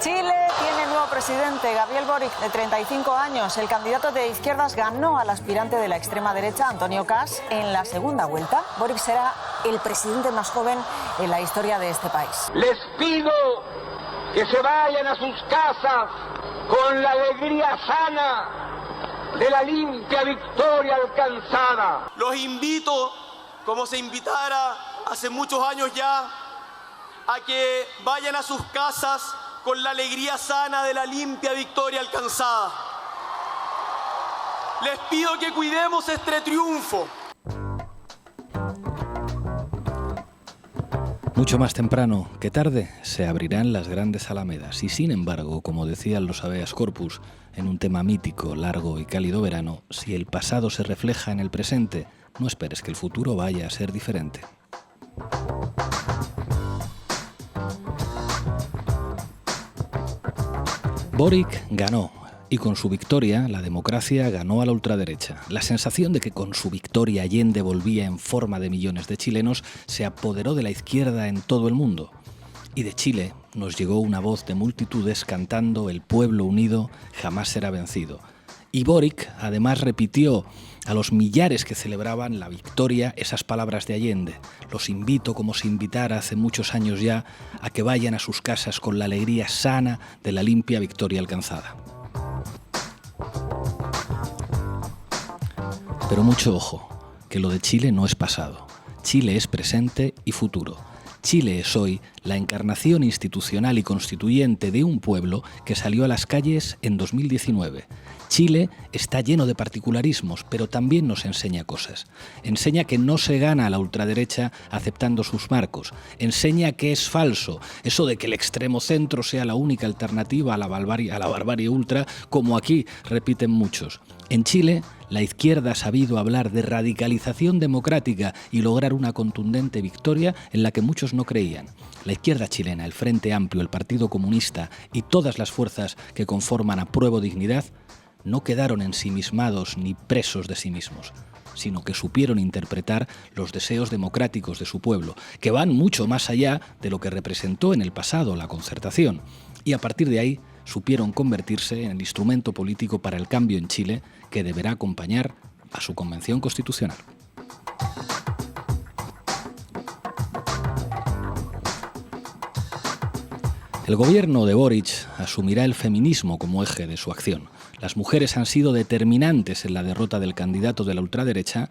Chile tiene nuevo presidente, Gabriel Boric, de 35 años. El candidato de izquierdas ganó al aspirante de la extrema derecha, Antonio Kast, en la segunda vuelta. Boric será el presidente más joven en la historia de este país. Les pido que se vayan a sus casas con la alegría sana de la limpia victoria alcanzada. Los invito, como se invitara hace muchos años ya, a que vayan a sus casas con la alegría sana de la limpia victoria alcanzada. Les pido que cuidemos este triunfo. Mucho más temprano que tarde se abrirán las grandes alamedas y, sin embargo, como decían los habeas corpus en un tema mítico, largo y cálido verano, si el pasado se refleja en el presente, no esperes que el futuro vaya a ser diferente. Boric ganó, y con su victoria la democracia ganó a la ultraderecha. La sensación de que con su victoria Allende volvía en forma de millones de chilenos se apoderó de la izquierda en todo el mundo. Y de Chile nos llegó una voz de multitudes cantando "El pueblo unido jamás será vencido". Y Boric además repitió a los millares que celebraban la victoria esas palabras de Allende. Los invito, como se invitara hace muchos años ya, a que vayan a sus casas con la alegría sana de la limpia victoria alcanzada. Pero mucho ojo, que lo de Chile no es pasado. Chile es presente y futuro. Chile es hoy la encarnación institucional y constituyente de un pueblo que salió a las calles en 2019. Chile está lleno de particularismos, pero también nos enseña cosas. Enseña que no se gana a la ultraderecha aceptando sus marcos. Enseña que es falso eso de que el extremo centro sea la única alternativa a la barbarie ultra, como aquí repiten muchos. En Chile, la izquierda ha sabido hablar de radicalización democrática y lograr una contundente victoria en la que muchos no creían. La izquierda chilena, el Frente Amplio, el Partido Comunista y todas las fuerzas que conforman Apruebo Dignidad no quedaron ensimismados ni presos de sí mismos, sino que supieron interpretar los deseos democráticos de su pueblo, que van mucho más allá de lo que representó en el pasado la concertación. Y a partir de ahí supieron convertirse en el instrumento político para el cambio en Chile que deberá acompañar a su convención constitucional. El gobierno de Boric asumirá el feminismo como eje de su acción. Las mujeres han sido determinantes en la derrota del candidato de la ultraderecha.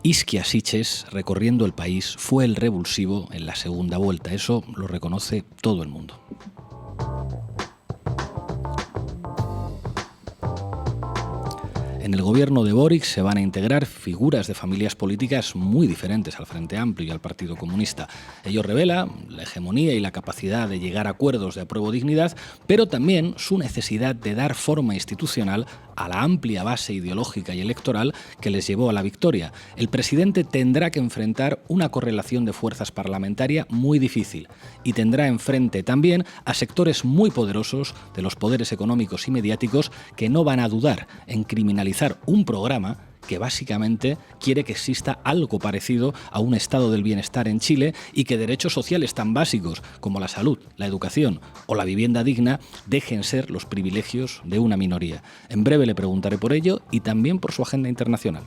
Isquia Siches, recorriendo el país, fue el revulsivo en la segunda vuelta. Eso lo reconoce todo el mundo. En el gobierno de Boric se van a integrar figuras de familias políticas muy diferentes al Frente Amplio y al Partido Comunista. Ello revela la hegemonía y la capacidad de llegar a acuerdos de Apruebo Dignidad, pero también su necesidad de dar forma institucional a la amplia base ideológica y electoral que les llevó a la victoria. El presidente tendrá que enfrentar una correlación de fuerzas parlamentaria muy difícil y tendrá enfrente también a sectores muy poderosos de los poderes económicos y mediáticos que no van a dudar en criminalizar un programa que básicamente quiere que exista algo parecido a un estado del bienestar en Chile y que derechos sociales tan básicos como la salud, la educación o la vivienda digna dejen ser los privilegios de una minoría. En breve le preguntaré por ello y también por su agenda internacional.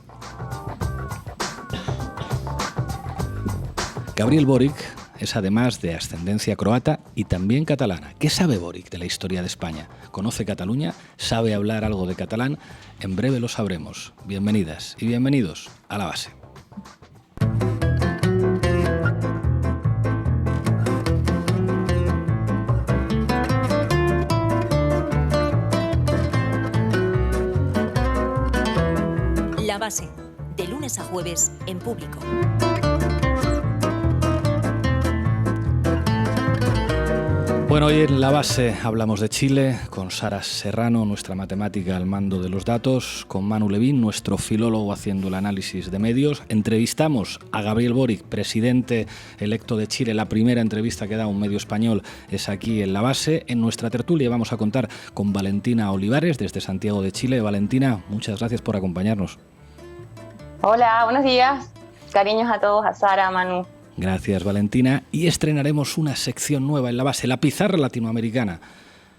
Gabriel Boric es además de ascendencia croata y también catalana. ¿Qué sabe Boric de la historia de España? ¿Conoce Cataluña? ¿Sabe hablar algo de catalán? En breve lo sabremos. Bienvenidas y bienvenidos a La Base. La Base, de lunes a jueves en Público. Bueno, hoy en La Base hablamos de Chile, con Sara Serrano, nuestra matemática al mando de los datos, con Manu Levín, nuestro filólogo haciendo el análisis de medios. Entrevistamos a Gabriel Boric, presidente electo de Chile. La primera entrevista que da un medio español es aquí en La Base. En nuestra tertulia vamos a contar con Valentina Olivares, desde Santiago de Chile. Valentina, muchas gracias por acompañarnos. Hola, buenos días. Cariños a todos, a Sara, a Manu. Gracias, Valentina. Y estrenaremos una sección nueva en La Base, la pizarra latinoamericana,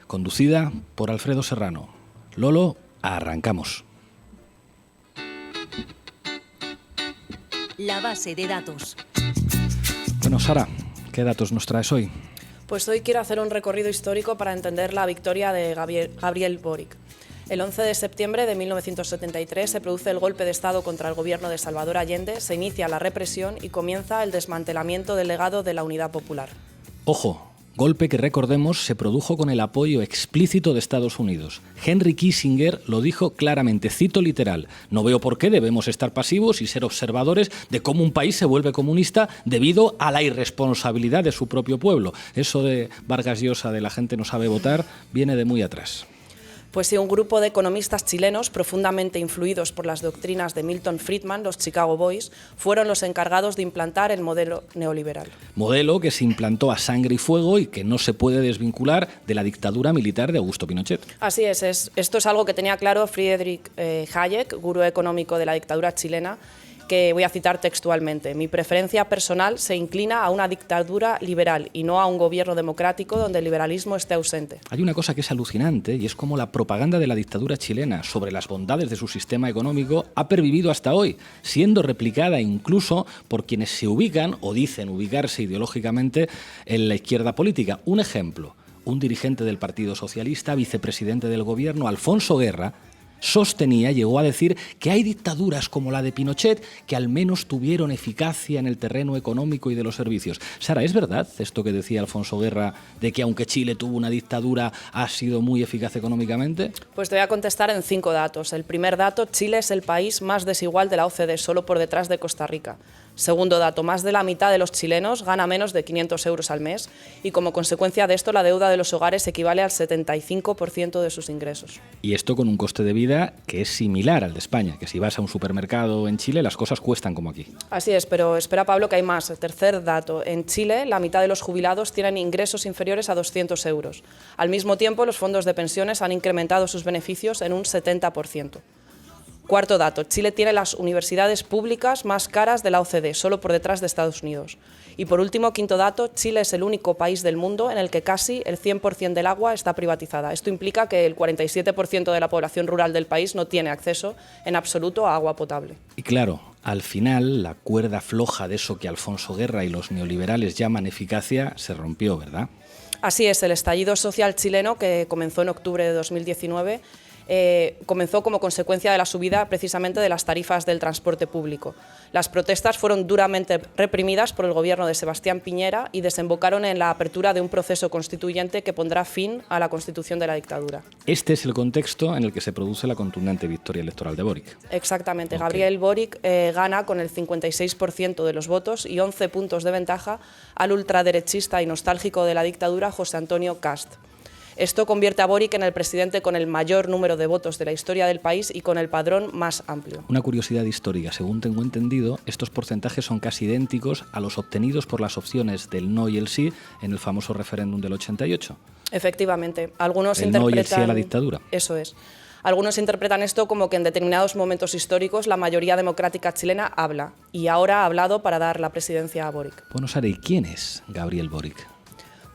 conducida por Alfredo Serrano. Lolo, arrancamos. La base de datos. Bueno, Sara, ¿qué datos nos traes hoy? Pues hoy quiero hacer un recorrido histórico para entender la victoria de Gabriel Boric. El 11 de septiembre de 1973 se produce el golpe de Estado contra el gobierno de Salvador Allende, se inicia la represión y comienza el desmantelamiento del legado de la Unidad Popular. Ojo, golpe que recordemos se produjo con el apoyo explícito de Estados Unidos. Henry Kissinger lo dijo claramente, cito literal: no veo por qué debemos estar pasivos y ser observadores de cómo un país se vuelve comunista debido a la irresponsabilidad de su propio pueblo. Eso de Vargas Llosa, de la gente no sabe votar, viene de muy atrás. Pues sí, un grupo de economistas chilenos profundamente influidos por las doctrinas de Milton Friedman, los Chicago Boys, fueron los encargados de implantar el modelo neoliberal. Modelo que se implantó a sangre y fuego y que no se puede desvincular de la dictadura militar de Augusto Pinochet. Así es, esto es algo que tenía claro Friedrich Hayek, gurú económico de la dictadura chilena, que voy a citar textualmente: mi preferencia personal se inclina a una dictadura liberal y no a un gobierno democrático donde el liberalismo esté ausente. Hay una cosa que es alucinante y es cómo la propaganda de la dictadura chilena sobre las bondades de su sistema económico ha pervivido hasta hoy, siendo replicada incluso por quienes se ubican o dicen ubicarse ideológicamente en la izquierda política. Un ejemplo: un dirigente del Partido Socialista, vicepresidente del gobierno, Alfonso Guerra, sostenía, llegó a decir que hay dictaduras como la de Pinochet que al menos tuvieron eficacia en el terreno económico y de los servicios. Sara, ¿es verdad esto que decía Alfonso Guerra de que aunque Chile tuvo una dictadura ha sido muy eficaz económicamente? Pues te voy a contestar en 5 datos. El primer dato: Chile es el país más desigual de la OCDE, solo por detrás de Costa Rica. Segundo dato: más de la mitad de los chilenos gana menos de 500 euros al mes y como consecuencia de esto la deuda de los hogares equivale al 75% de sus ingresos. Y esto con un coste de vida que es similar al de España, que si vas a un supermercado en Chile las cosas cuestan como aquí. Así es, pero espera, Pablo, que hay más. Tercer dato: en Chile la mitad de los jubilados tienen ingresos inferiores a 200 euros. Al mismo tiempo, los fondos de pensiones han incrementado sus beneficios en un 70%. Cuarto dato: Chile tiene las universidades públicas más caras de la OCDE, solo por detrás de Estados Unidos. Y por último, quinto dato: Chile es el único país del mundo en el que casi el 100% del agua está privatizada. Esto implica que el 47% de la población rural del país no tiene acceso en absoluto a agua potable. Y claro, al final la cuerda floja de eso que Alfonso Guerra y los neoliberales llaman eficacia se rompió, ¿verdad? Así es, el estallido social chileno, que comenzó en octubre de 2019, comenzó como consecuencia de la subida precisamente de las tarifas del transporte público. Las protestas fueron duramente reprimidas por el gobierno de Sebastián Piñera y desembocaron en la apertura de un proceso constituyente que pondrá fin a la constitución de la dictadura. Este es el contexto en el que se produce la contundente victoria electoral de Boric. Exactamente. Okay. Gabriel Boric gana con el 56% de los votos y 11 puntos de ventaja al ultraderechista y nostálgico de la dictadura José Antonio Kast. Esto convierte a Boric en el presidente con el mayor número de votos de la historia del país y con el padrón más amplio. Una curiosidad histórica: según tengo entendido, estos porcentajes son casi idénticos a los obtenidos por las opciones del no y el sí en el famoso referéndum del 88. Efectivamente. Algunos el no y el sí a la dictadura. Eso es. Algunos interpretan esto como que en determinados momentos históricos la mayoría democrática chilena habla, y ahora ha hablado para dar la presidencia a Boric. Bueno, Sara, ¿y quién es Gabriel Boric?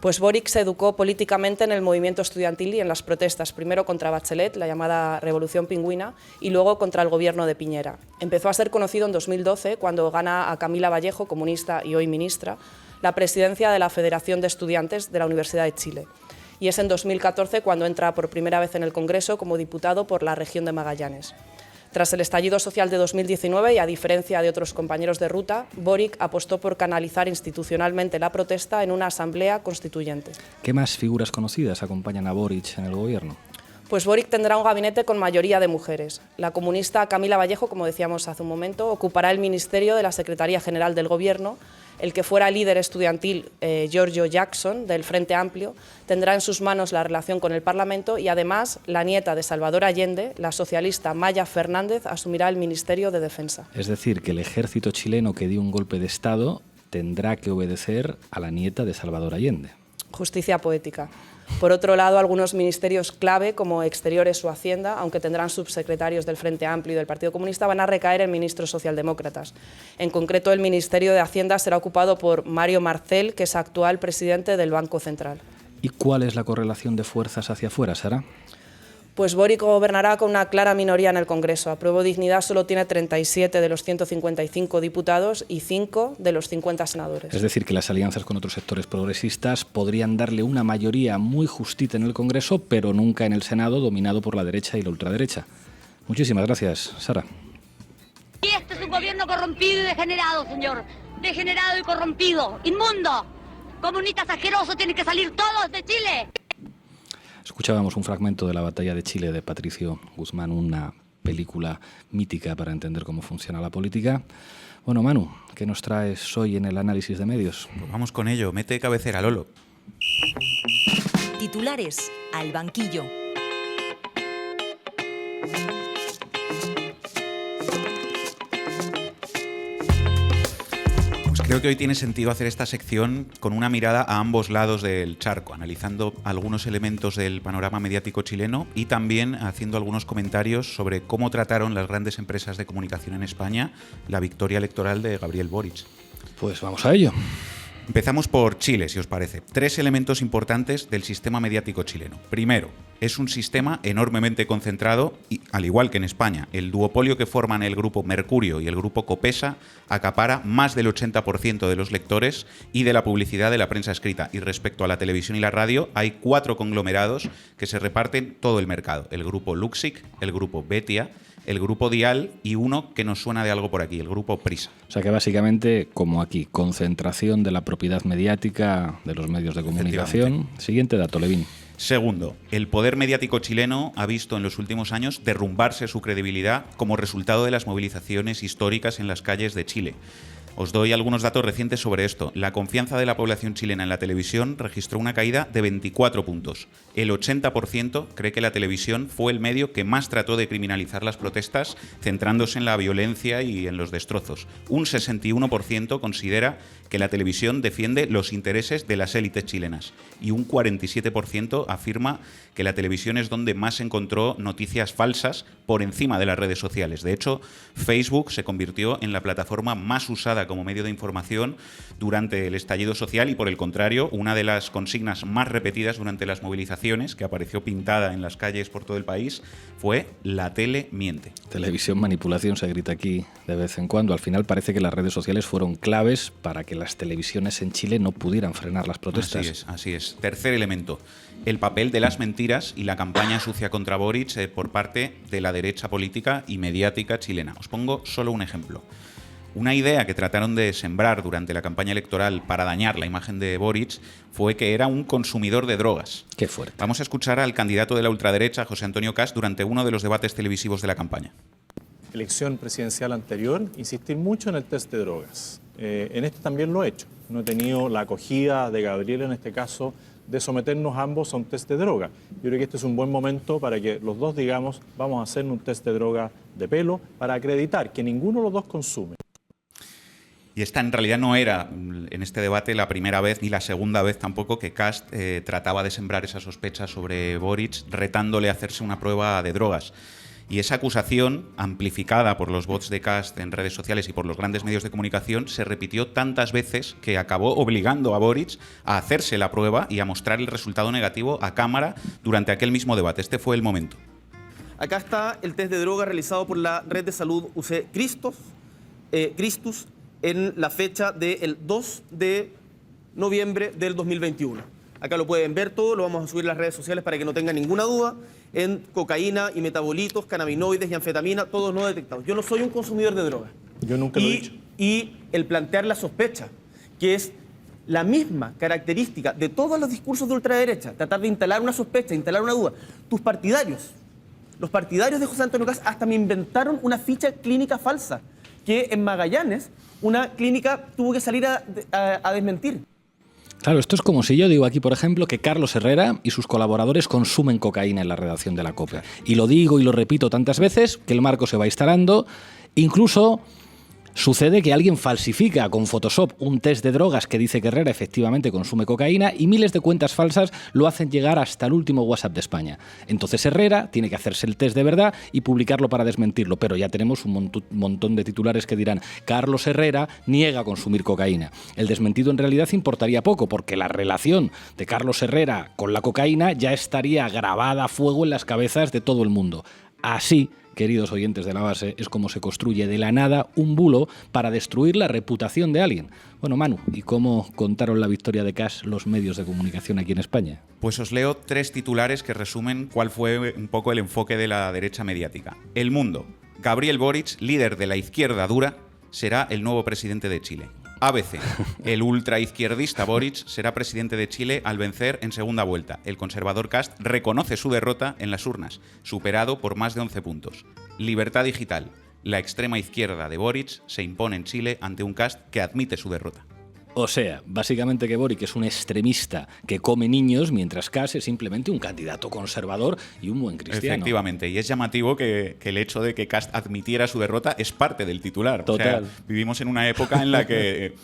Pues Boric se educó políticamente en el movimiento estudiantil y en las protestas, primero contra Bachelet, la llamada Revolución Pingüina, y luego contra el gobierno de Piñera. Empezó a ser conocido en 2012 cuando gana a Camila Vallejo, comunista y hoy ministra, la presidencia de la Federación de Estudiantes de la Universidad de Chile. Y es en 2014 cuando entra por primera vez en el Congreso como diputado por la región de Magallanes. Tras el estallido social de 2019 y a diferencia de otros compañeros de ruta, Boric apostó por canalizar institucionalmente la protesta en una asamblea constituyente. ¿Qué más figuras conocidas acompañan a Boric en el gobierno? Pues Boric tendrá un gabinete con mayoría de mujeres. La comunista Camila Vallejo, como decíamos hace un momento, ocupará el ministerio de la Secretaría General del Gobierno. El que fuera líder estudiantil, Giorgio Jackson, del Frente Amplio, tendrá en sus manos la relación con el Parlamento y además la nieta de Salvador Allende, la socialista Maya Fernández, asumirá el Ministerio de Defensa. Es decir, que el ejército chileno que dio un golpe de Estado tendrá que obedecer a la nieta de Salvador Allende. Justicia poética. Por otro lado, algunos ministerios clave, como Exteriores o Hacienda, aunque tendrán subsecretarios del Frente Amplio y del Partido Comunista, van a recaer en ministros socialdemócratas. En concreto, el Ministerio de Hacienda será ocupado por Mario Marcel, que es actual presidente del Banco Central. ¿Y cuál es la correlación de fuerzas hacia afuera, Sara? Pues Boric gobernará con una clara minoría en el Congreso. Apruebo Dignidad solo tiene 37 de los 155 diputados y 5 de los 50 senadores. Es decir, que las alianzas con otros sectores progresistas podrían darle una mayoría muy justita en el Congreso, pero nunca en el Senado, dominado por la derecha y la ultraderecha. Muchísimas gracias, Sara. Y este es un gobierno corrompido y degenerado, señor. Degenerado y corrompido. Inmundo. Comunistas asquerosos, tienen que salir todos de Chile. Escuchábamos un fragmento de La batalla de Chile de Patricio Guzmán, una película mítica para entender cómo funciona la política. Bueno, Manu, ¿qué nos traes hoy en el análisis de medios? Pues vamos con ello, mete cabecera, Lolo. Titulares al banquillo. Creo que hoy tiene sentido hacer esta sección con una mirada a ambos lados del charco, analizando algunos elementos del panorama mediático chileno y también haciendo algunos comentarios sobre cómo trataron las grandes empresas de comunicación en España la victoria electoral de Gabriel Boric. Pues vamos a ello. Empezamos por Chile, si os parece. 3 elementos importantes del sistema mediático chileno. Primero, es un sistema enormemente concentrado y, al igual que en España, el duopolio que forman el grupo Mercurio y el grupo Copesa acapara más del 80% de los lectores y de la publicidad de la prensa escrita. Y respecto a la televisión y la radio, hay 4 conglomerados que se reparten todo el mercado. El grupo Luxic, el grupo Betia, el grupo Dial y uno que nos suena de algo por aquí, el grupo Prisa. O sea que básicamente, como aquí, concentración de la propiedad mediática de los medios de comunicación. Siguiente dato, Levín. Segundo, el poder mediático chileno ha visto en los últimos años derrumbarse su credibilidad como resultado de las movilizaciones históricas en las calles de Chile. Os doy algunos datos recientes sobre esto. La confianza de la población chilena en la televisión registró una caída de 24 puntos. El 80% cree que la televisión fue el medio que más trató de criminalizar las protestas, centrándose en la violencia y en los destrozos. Un 61% considera que la televisión defiende los intereses de las élites chilenas. Y un 47% afirma que la televisión es donde más encontró noticias falsas por encima de las redes sociales. De hecho, Facebook se convirtió en la plataforma más usada como medio de información durante el estallido social y, por el contrario, una de las consignas más repetidas durante las movilizaciones, que apareció pintada en las calles por todo el país, fue «La tele miente». Televisión, manipulación, se grita aquí de vez en cuando. Al final parece que las redes sociales fueron claves para que las televisiones en Chile no pudieran frenar las protestas. Así es. Tercer elemento, el papel de las mentiras y la campaña sucia contra Boric por parte de la derecha política y mediática chilena. Os pongo solo un ejemplo. Una idea que trataron de sembrar durante la campaña electoral para dañar la imagen de Boric fue que era un consumidor de drogas. Qué fuerte. Vamos a escuchar al candidato de la ultraderecha, José Antonio Cast, durante uno de los debates televisivos de la campaña. Elección presidencial anterior, insistir mucho en el test de drogas. En este también lo he hecho. No he tenido la acogida de Gabriel en este caso de someternos ambos a un test de droga. Yo creo que este es un buen momento para que los dos digamos, vamos a hacer un test de droga de pelo para acreditar que ninguno de los dos consume. Y esta en realidad no era en este debate la primera vez ni la segunda vez tampoco que Cast trataba de sembrar esa sospecha sobre Boric, retándole a hacerse una prueba de drogas. Y esa acusación, amplificada por los bots de Cast en redes sociales y por los grandes medios de comunicación, se repitió tantas veces que acabó obligando a Boric a hacerse la prueba y a mostrar el resultado negativo a cámara durante aquel mismo debate. Este fue el momento. Acá está el test de droga realizado por la red de salud UC Christus en la fecha del 2 de noviembre del 2021. Acá lo pueden ver todo, lo vamos a subir a las redes sociales para que no tengan ninguna duda. En cocaína y metabolitos, cannabinoides y anfetamina, todos no detectados. Yo no soy un consumidor de drogas. Yo nunca lo he dicho. Y el plantear la sospecha, que es la misma característica de todos los discursos de ultraderecha, tratar de instalar una sospecha, instalar una duda. Tus partidarios, los partidarios de José Antonio Cast, hasta me inventaron una ficha clínica falsa, que en Magallanes una clínica tuvo que salir a desmentir. Claro, esto es como si yo digo aquí, por ejemplo, que Carlos Herrera y sus colaboradores consumen cocaína en la redacción de La Copia. Y lo digo y lo repito tantas veces que el marco se va instalando. Incluso Sucede que alguien falsifica con Photoshop un test de drogas que dice que Herrera efectivamente consume cocaína y miles de cuentas falsas lo hacen llegar hasta el último WhatsApp de España. Entonces Herrera tiene que hacerse el test de verdad y publicarlo para desmentirlo, pero ya tenemos un montón de titulares que dirán: Carlos Herrera niega consumir cocaína. El desmentido en realidad importaría poco, porque la relación de Carlos Herrera con la cocaína ya estaría grabada a fuego en las cabezas de todo el mundo. Así, queridos oyentes de La Base, es como se construye de la nada un bulo para destruir la reputación de alguien. Bueno, Manu, ¿y cómo contaron la victoria de Cas los medios de comunicación aquí en España? Pues os leo 3 titulares que resumen cuál fue un poco el enfoque de la derecha mediática. El Mundo: Gabriel Boric, líder de la izquierda dura, será el nuevo presidente de Chile. ABC: el ultraizquierdista Boric será presidente de Chile al vencer en segunda vuelta. El conservador Kast reconoce su derrota en las urnas, superado por más de 11 puntos. Libertad Digital: la extrema izquierda de Boric se impone en Chile ante un Kast que admite su derrota. O sea, básicamente que Boric es un extremista que come niños, mientras Cas es simplemente un candidato conservador y un buen cristiano. Efectivamente, y es llamativo que el hecho de que Kast admitiera su derrota es parte del titular. Total. O sea, vivimos en una época en la que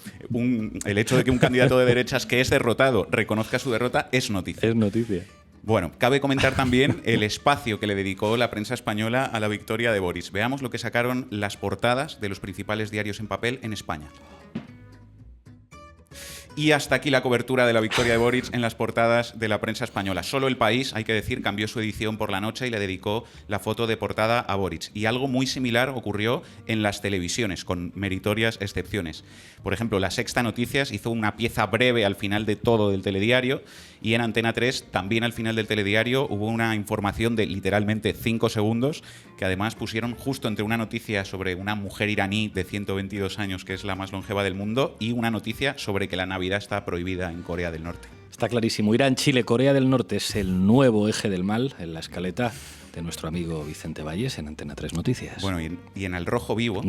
el hecho de que un candidato de derechas que es derrotado reconozca su derrota es noticia. Es noticia. Bueno, cabe comentar también el espacio que le dedicó la prensa española a la victoria de Boric. Veamos lo que sacaron las portadas de los principales diarios en papel en España. Y hasta aquí la cobertura de la victoria de Boric en las portadas de la prensa española. Solo El País, hay que decir, cambió su edición por la noche y le dedicó la foto de portada a Boric. Y algo muy similar ocurrió en las televisiones, con meritorias excepciones. Por ejemplo, La Sexta Noticias hizo una pieza breve al final de todo del telediario, y en Antena 3, también al final del telediario, hubo una información de literalmente 5 segundos, que además pusieron justo entre una noticia sobre una mujer iraní de 122 años, que es la más longeva del mundo, y una noticia sobre que la Navidad está prohibida en Corea del Norte. Está clarísimo. Irán, Chile, Corea del Norte es el nuevo eje del mal en la escaleta de nuestro amigo Vicente Valles en Antena 3 Noticias. Bueno, y en Al Rojo Vivo,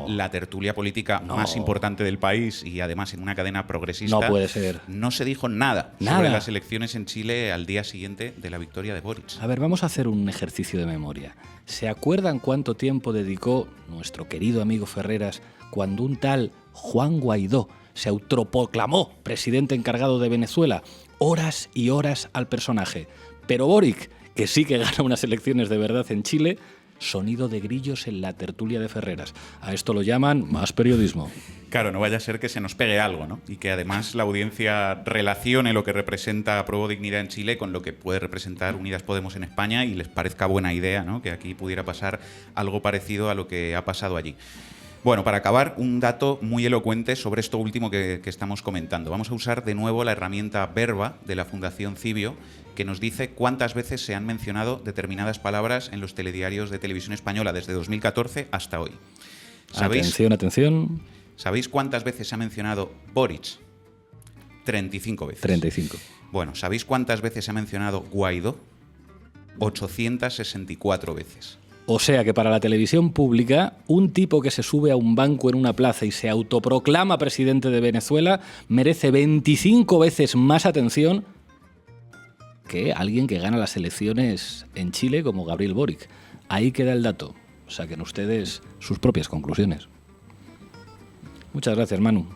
la tertulia política más importante del país y además en una cadena progresista, no puede ser. No se dijo nada sobre las elecciones en Chile al día siguiente de la victoria de Boric. A ver, vamos a hacer un ejercicio de memoria. ¿Se acuerdan cuánto tiempo dedicó nuestro querido amigo Ferreras cuando un tal Juan Guaidó se autoproclamó presidente encargado de Venezuela? Horas y horas al personaje. Pero Boric, que sí que gana unas elecciones de verdad en Chile, sonido de grillos en la tertulia de Ferreras. A esto lo llaman más periodismo. Claro, no vaya a ser que se nos pegue algo, ¿no? Y que además la audiencia relacione lo que representa Apruebo Dignidad en Chile con lo que puede representar Unidas Podemos en España y les parezca buena idea, ¿no?, que aquí pudiera pasar algo parecido a lo que ha pasado allí. Bueno, para acabar, un dato muy elocuente sobre esto último que estamos comentando. Vamos a usar de nuevo la herramienta Verba de la Fundación Cibio, que nos dice cuántas veces se han mencionado determinadas palabras en los telediarios de Televisión Española desde 2014 hasta hoy. Atención. ¿Sabéis cuántas veces se ha mencionado Boric? 35 veces. 35. Bueno, ¿sabéis cuántas veces se ha mencionado Guaidó? 864 veces. O sea que para la televisión pública, un tipo que se sube a un banco en una plaza y se autoproclama presidente de Venezuela merece 25 veces más atención que alguien que gana las elecciones en Chile como Gabriel Boric. Ahí queda el dato. Saquen ustedes sus propias conclusiones. Muchas gracias, Manu.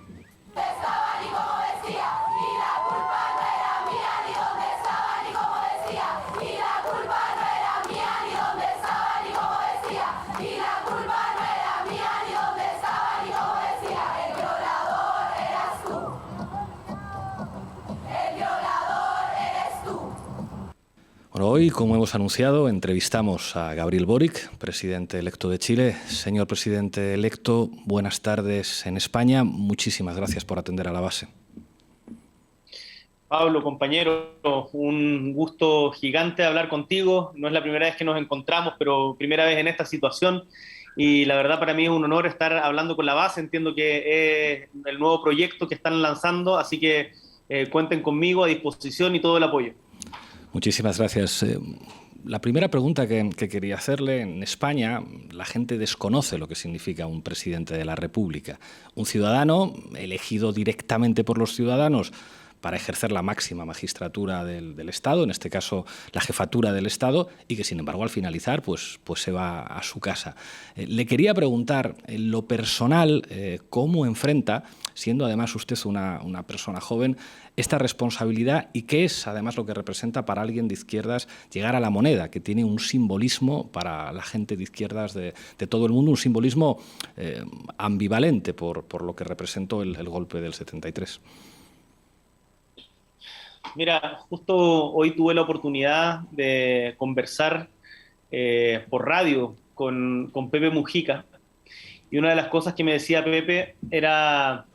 Bueno, hoy, como hemos anunciado, entrevistamos a Gabriel Boric, presidente electo de Chile. Señor presidente electo, buenas tardes en España. Muchísimas gracias por atender a La Base. Pablo, compañero, un gusto gigante hablar contigo. No es la primera vez que nos encontramos, pero primera vez en esta situación. Y la verdad para mí es un honor estar hablando con La Base. Entiendo que es el nuevo proyecto que están lanzando, así que cuenten conmigo, a disposición y todo el apoyo. Muchísimas gracias. La primera pregunta que quería hacerle: en España la gente desconoce lo que significa un presidente de la República. Un ciudadano elegido directamente por los ciudadanos para ejercer la máxima magistratura del Estado, en este caso la jefatura del Estado, y que sin embargo al finalizar pues se va a su casa. Le quería preguntar, en lo personal, ¿cómo enfrenta, siendo además usted una persona joven, esta responsabilidad y qué es además lo que representa para alguien de izquierdas llegar a la moneda, que tiene un simbolismo para la gente de izquierdas de todo el mundo, un simbolismo ambivalente por lo que representó el golpe del 73? Mira, justo hoy tuve la oportunidad de conversar por radio con Pepe Mujica, y una de las cosas que me decía Pepe era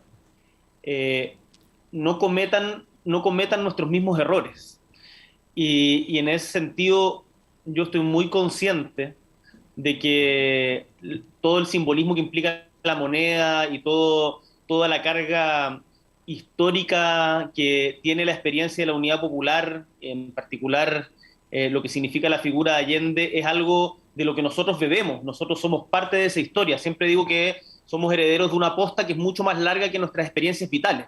no cometan nuestros mismos errores. Y en ese sentido yo estoy muy consciente de que todo el simbolismo que implica la moneda y toda la carga histórica que tiene la experiencia de la Unidad Popular, en particular lo que significa la figura de Allende, es algo de lo que nosotros bebemos. Nosotros somos parte de esa historia. Siempre digo que somos herederos de una posta que es mucho más larga que nuestras experiencias vitales.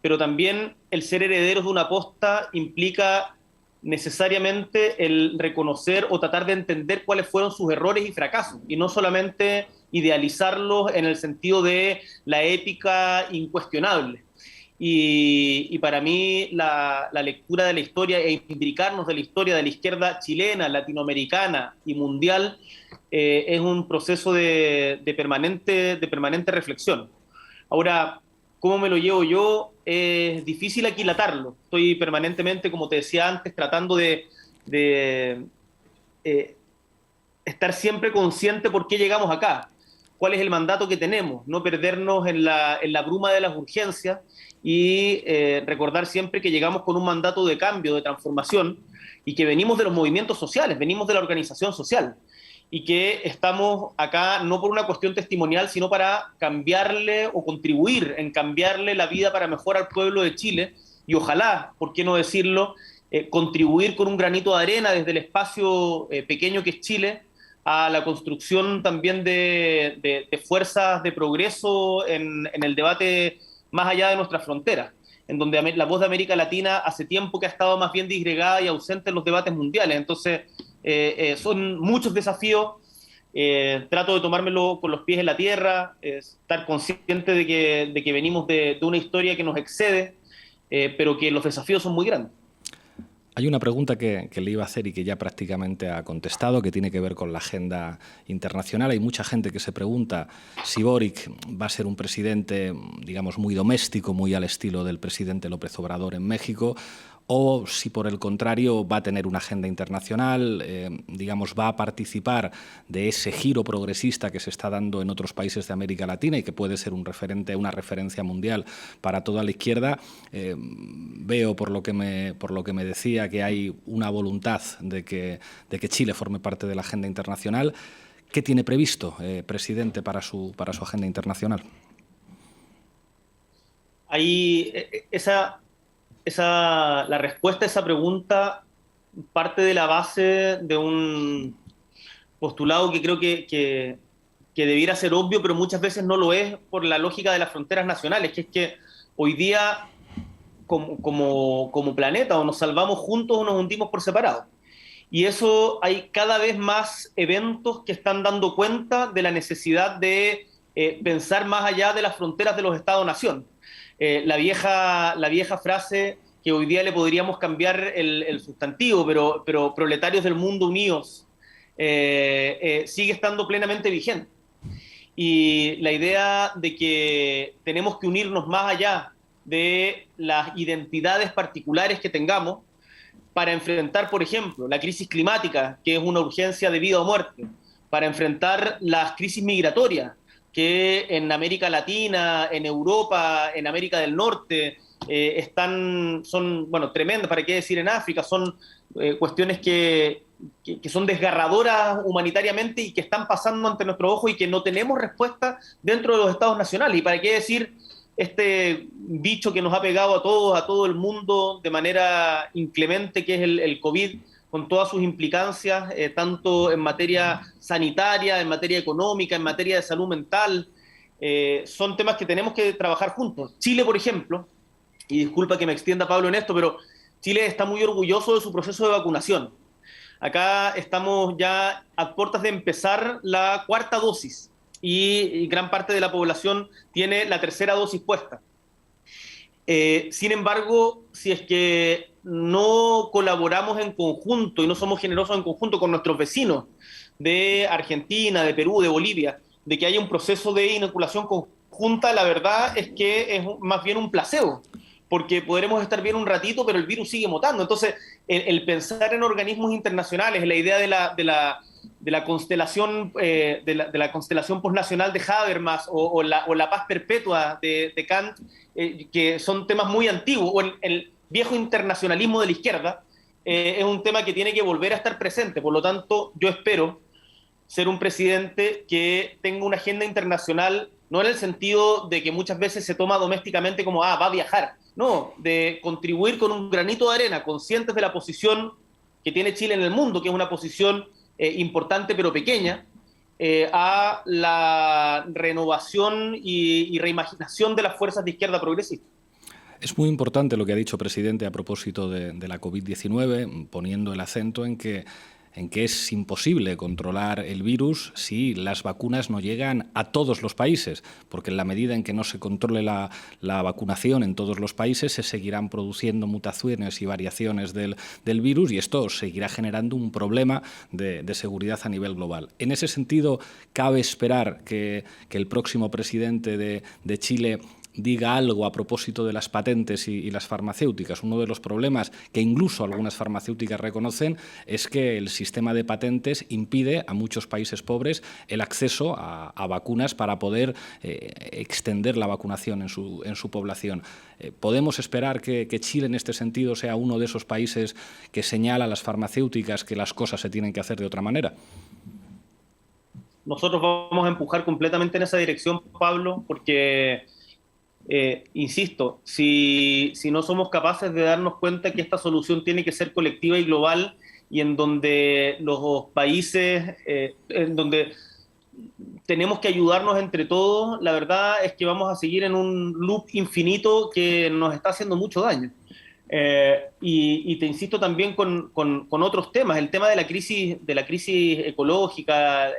Pero también el ser herederos de una posta implica necesariamente el reconocer o tratar de entender cuáles fueron sus errores y fracasos, y no solamente idealizarlos en el sentido de la épica incuestionable. Y para mí la lectura de la historia e imbricarnos de la historia de la izquierda chilena, latinoamericana y mundial es un proceso de permanente reflexión. Ahora, ¿cómo me lo llevo yo? Es difícil aquilatarlo. Estoy permanentemente, como te decía antes, tratando de estar siempre consciente por qué llegamos acá, cuál es el mandato que tenemos, no perdernos en la bruma de las urgencias y recordar siempre que llegamos con un mandato de cambio, de transformación, y que venimos de los movimientos sociales, venimos de la organización social, y que estamos acá no por una cuestión testimonial, sino para cambiarle o contribuir en cambiarle la vida para mejor al pueblo de Chile, y ojalá, ¿por qué no decirlo?, contribuir con un granito de arena desde el espacio pequeño que es Chile a la construcción también de fuerzas de progreso en el debate más allá de nuestras fronteras, en donde la voz de América Latina hace tiempo que ha estado más bien disgregada y ausente en los debates mundiales. Entonces, son muchos desafíos. Trato de tomármelo con los pies en la tierra, estar consciente de que venimos de una historia que nos excede, pero que los desafíos son muy grandes. Hay una pregunta que le iba a hacer y que ya prácticamente ha contestado, que tiene que ver con la agenda internacional. Hay mucha gente que se pregunta si Boric va a ser un presidente, digamos, muy doméstico, muy al estilo del presidente López Obrador en México, o si por el contrario va a tener una agenda internacional, digamos, va a participar de ese giro progresista que se está dando en otros países de América Latina y que puede ser un referente, una referencia mundial para toda la izquierda. Veo por lo que me decía que hay una voluntad de que Chile forme parte de la agenda internacional. ¿Qué tiene previsto, presidente, para su agenda internacional? Ahí la respuesta a esa pregunta parte de la base de un postulado que creo que debiera ser obvio, pero muchas veces no lo es por la lógica de las fronteras nacionales, que es que hoy día como planeta o nos salvamos juntos o nos hundimos por separado. Y eso hay cada vez más eventos que están dando cuenta de la necesidad de pensar más allá de las fronteras de los Estados-nación. La vieja frase que hoy día le podríamos cambiar el sustantivo, pero proletarios del mundo unidos, sigue estando plenamente vigente. Y la idea de que tenemos que unirnos más allá de las identidades particulares que tengamos para enfrentar, por ejemplo, la crisis climática, que es una urgencia de vida o muerte, para enfrentar las crisis migratorias, que en América Latina, en Europa, en América del Norte, son tremendas, para qué decir en África, son cuestiones que son desgarradoras humanitariamente y que están pasando ante nuestros ojos y que no tenemos respuesta dentro de los estados nacionales. Y para qué decir este bicho que nos ha pegado a todos, a todo el mundo de manera inclemente, que es el COVID, con todas sus implicancias, tanto en materia sanitaria, en materia económica, en materia de salud mental. Son temas que tenemos que trabajar juntos. Chile, por ejemplo, y disculpa que me extienda, Pablo, en esto, pero Chile está muy orgulloso de su proceso de vacunación. Acá estamos ya a puertas de empezar la 4ª dosis y gran parte de la población tiene la 3ª dosis puesta. Sin embargo, si es que no colaboramos en conjunto y no somos generosos en conjunto con nuestros vecinos de Argentina, de Perú, de Bolivia, de que haya un proceso de inoculación conjunta, la verdad es que es más bien un placebo, porque podremos estar bien un ratito, pero el virus sigue mutando. Entonces, el pensar en organismos internacionales, la idea de la constelación postnacional de Habermas o la paz perpetua de Kant, que son temas muy antiguos, o el viejo internacionalismo de la izquierda, es un tema que tiene que volver a estar presente. Por lo tanto, yo espero ser un presidente que tenga una agenda internacional, no en el sentido de que muchas veces se toma domésticamente como, va a viajar, no, de contribuir con un granito de arena, conscientes de la posición que tiene Chile en el mundo, que es una posición importante pero pequeña, a la renovación y reimaginación de las fuerzas de izquierda progresista. Es muy importante lo que ha dicho, presidente, a propósito de la COVID-19, poniendo el acento en que es imposible controlar el virus si las vacunas no llegan a todos los países, porque en la medida en que no se controle la vacunación en todos los países se seguirán produciendo mutaciones y variaciones del virus y esto seguirá generando un problema de seguridad a nivel global. En ese sentido, ¿cabe esperar que el próximo presidente de Chile diga algo a propósito de las patentes y las farmacéuticas? Uno de los problemas que incluso algunas farmacéuticas reconocen es que el sistema de patentes impide a muchos países pobres el acceso a vacunas para poder extender la vacunación en su población. ¿Podemos esperar que Chile en este sentido sea uno de esos países que señala a las farmacéuticas que las cosas se tienen que hacer de otra manera? Nosotros vamos a empujar completamente en esa dirección, Pablo, porque insisto, si no somos capaces de darnos cuenta que esta solución tiene que ser colectiva y global, y en donde los países, en donde tenemos que ayudarnos entre todos, la verdad es que vamos a seguir en un loop infinito que nos está haciendo mucho daño. Y te insisto también con otros temas, el tema de la crisis ecológica,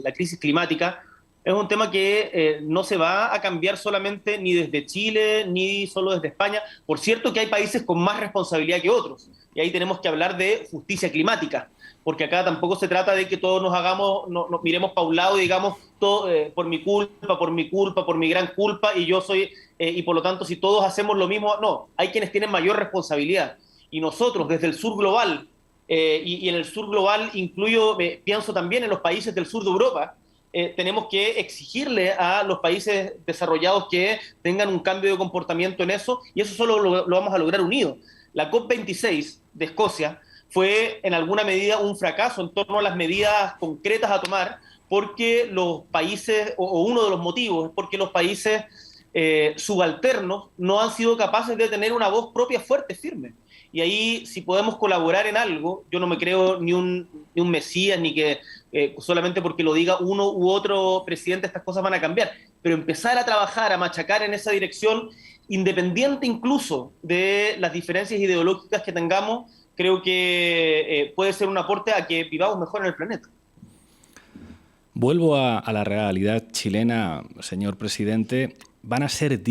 la crisis climática. Es un tema que no se va a cambiar solamente ni desde Chile, ni solo desde España. Por cierto que hay países con más responsabilidad que otros, y ahí tenemos que hablar de justicia climática, porque acá tampoco se trata de que todos nos miremos para un lado y digamos, todo, por mi culpa, por mi gran culpa, y yo soy, y por lo tanto si todos hacemos lo mismo, no, hay quienes tienen mayor responsabilidad. Y nosotros desde el sur global, y en el sur global pienso también en los países del sur de Europa, tenemos que exigirle a los países desarrollados que tengan un cambio de comportamiento en eso, y eso solo lo vamos a lograr unidos. La COP26 de Escocia fue en alguna medida un fracaso en torno a las medidas concretas a tomar, porque los países, o uno de los motivos es porque los países subalternos no han sido capaces de tener una voz propia fuerte, firme. Y ahí, si podemos colaborar en algo, yo no me creo ni un mesías, ni que solamente porque lo diga uno u otro presidente estas cosas van a cambiar, pero empezar a trabajar, a machacar en esa dirección, independiente incluso de las diferencias ideológicas que tengamos, creo que puede ser un aporte a que vivamos mejor en el planeta. Vuelvo a la realidad chilena, señor presidente. Van a ser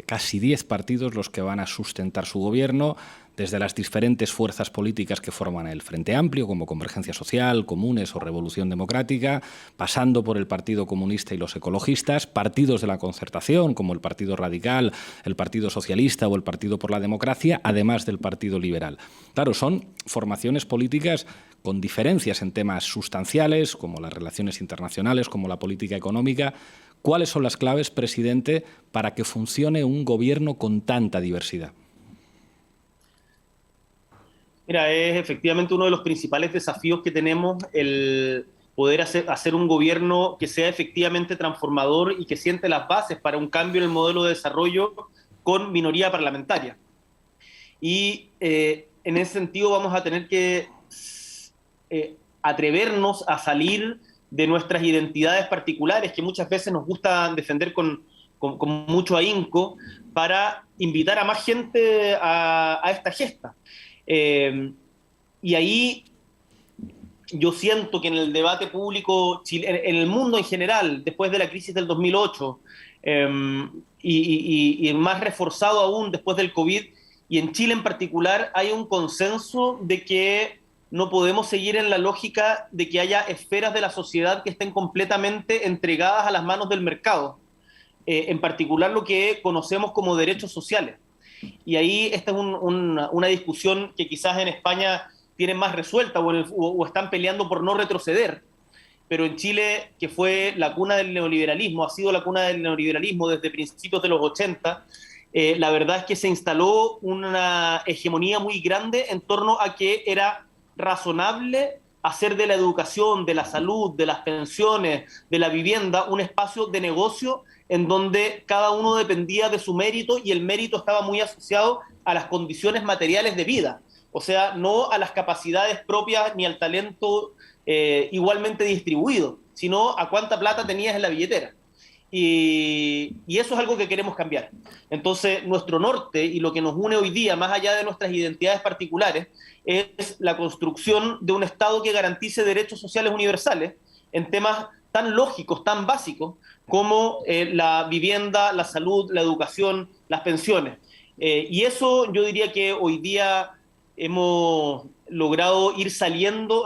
casi 10 partidos los que van a sustentar su gobierno, desde las diferentes fuerzas políticas que forman el Frente Amplio, como Convergencia Social, Comunes o Revolución Democrática, pasando por el Partido Comunista y los ecologistas, partidos de la concertación, como el Partido Radical, el Partido Socialista o el Partido por la Democracia, además del Partido Liberal. Claro, son formaciones políticas con diferencias en temas sustanciales, como las relaciones internacionales, como la política económica. ¿Cuáles son las claves, presidente, para que funcione un gobierno con tanta diversidad? Mira, es efectivamente uno de los principales desafíos que tenemos el poder hacer un gobierno que sea efectivamente transformador y que siente las bases para un cambio en el modelo de desarrollo con minoría parlamentaria. Y en ese sentido vamos a tener que atrevernos a salir de nuestras identidades particulares que muchas veces nos gusta defender con con mucho ahínco para invitar a más gente a esta gesta. Y ahí yo siento que en el debate público, en el mundo en general, después de la crisis del 2008, y más reforzado aún después del COVID, y en Chile en particular, hay un consenso de que no podemos seguir en la lógica de que haya esferas de la sociedad que estén completamente entregadas a las manos del mercado, en particular lo que conocemos como derechos sociales. Y ahí esta es una discusión que quizás en España tienen más resuelta o están peleando por no retroceder, pero en Chile, que fue la cuna del neoliberalismo, ha sido la cuna del neoliberalismo desde principios de los 80, la verdad es que se instaló una hegemonía muy grande en torno a que era razonable hacer de la educación, de la salud, de las pensiones, de la vivienda, un espacio de negocio en donde cada uno dependía de su mérito y el mérito estaba muy asociado a las condiciones materiales de vida, o sea, no a las capacidades propias ni al talento igualmente distribuido, sino a cuánta plata tenías en la billetera. Y eso es algo que queremos cambiar. Entonces, nuestro norte y lo que nos une hoy día, más allá de nuestras identidades particulares, es la construcción de un Estado que garantice derechos sociales universales en temas tan lógicos, tan básicos, como la vivienda, la salud, la educación, las pensiones. Y eso yo diría que hoy día hemos logrado ir saliendo.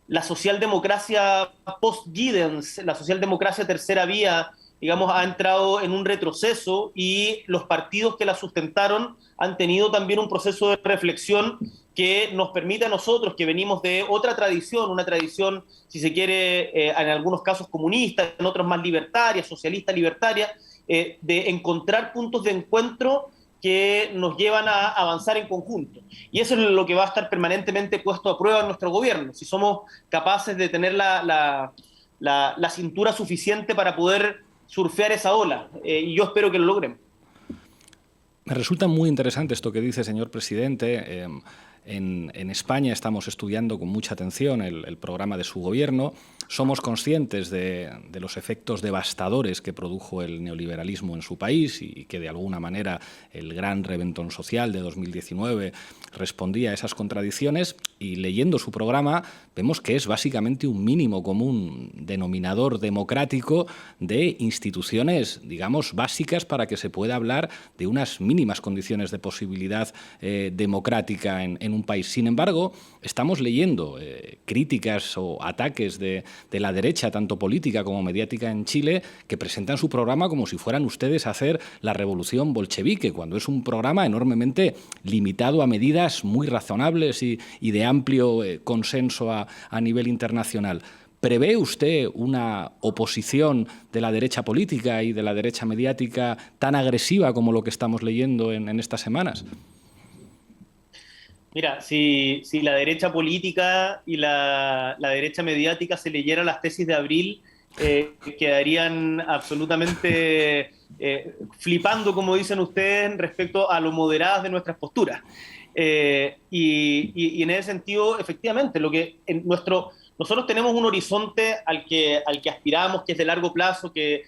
La socialdemocracia post-Giddens, la socialdemocracia tercera vía, digamos, ha entrado en un retroceso y los partidos que la sustentaron han tenido también un proceso de reflexión que nos permite a nosotros, que venimos de otra tradición, una tradición, si se quiere, en algunos casos comunista, en otros más libertaria, socialista libertaria, de encontrar puntos de encuentro que nos llevan a avanzar en conjunto. Y eso es lo que va a estar permanentemente puesto a prueba en nuestro gobierno, si somos capaces de tener la cintura suficiente para poder surfear esa ola, y yo espero que lo logren. Me resulta muy interesante esto que dice, señor presidente. En España estamos estudiando con mucha atención el programa de su gobierno. Somos conscientes de los efectos devastadores que produjo el neoliberalismo en su país y que de alguna manera el gran reventón social de 2019 respondía a esas contradicciones, y leyendo su programa vemos que es básicamente un mínimo común denominador democrático de instituciones, digamos, básicas para que se pueda hablar de unas mínimas condiciones de posibilidad democrática en un país. Sin embargo, estamos leyendo críticas o ataques de la derecha, tanto política como mediática en Chile, que presentan su programa como si fueran ustedes a hacer la revolución bolchevique, cuando es un programa enormemente limitado a medidas muy razonables y de amplio consenso a nivel internacional. ¿Prevé usted una oposición de la derecha política y de la derecha mediática tan agresiva como lo que estamos leyendo en estas semanas? Mira, si la derecha política y la derecha mediática se leyeran las tesis de Abril, quedarían absolutamente flipando, como dicen ustedes, respecto a lo moderadas de nuestras posturas. Y en ese sentido, efectivamente, nosotros tenemos un horizonte al que aspiramos, que es de largo plazo, que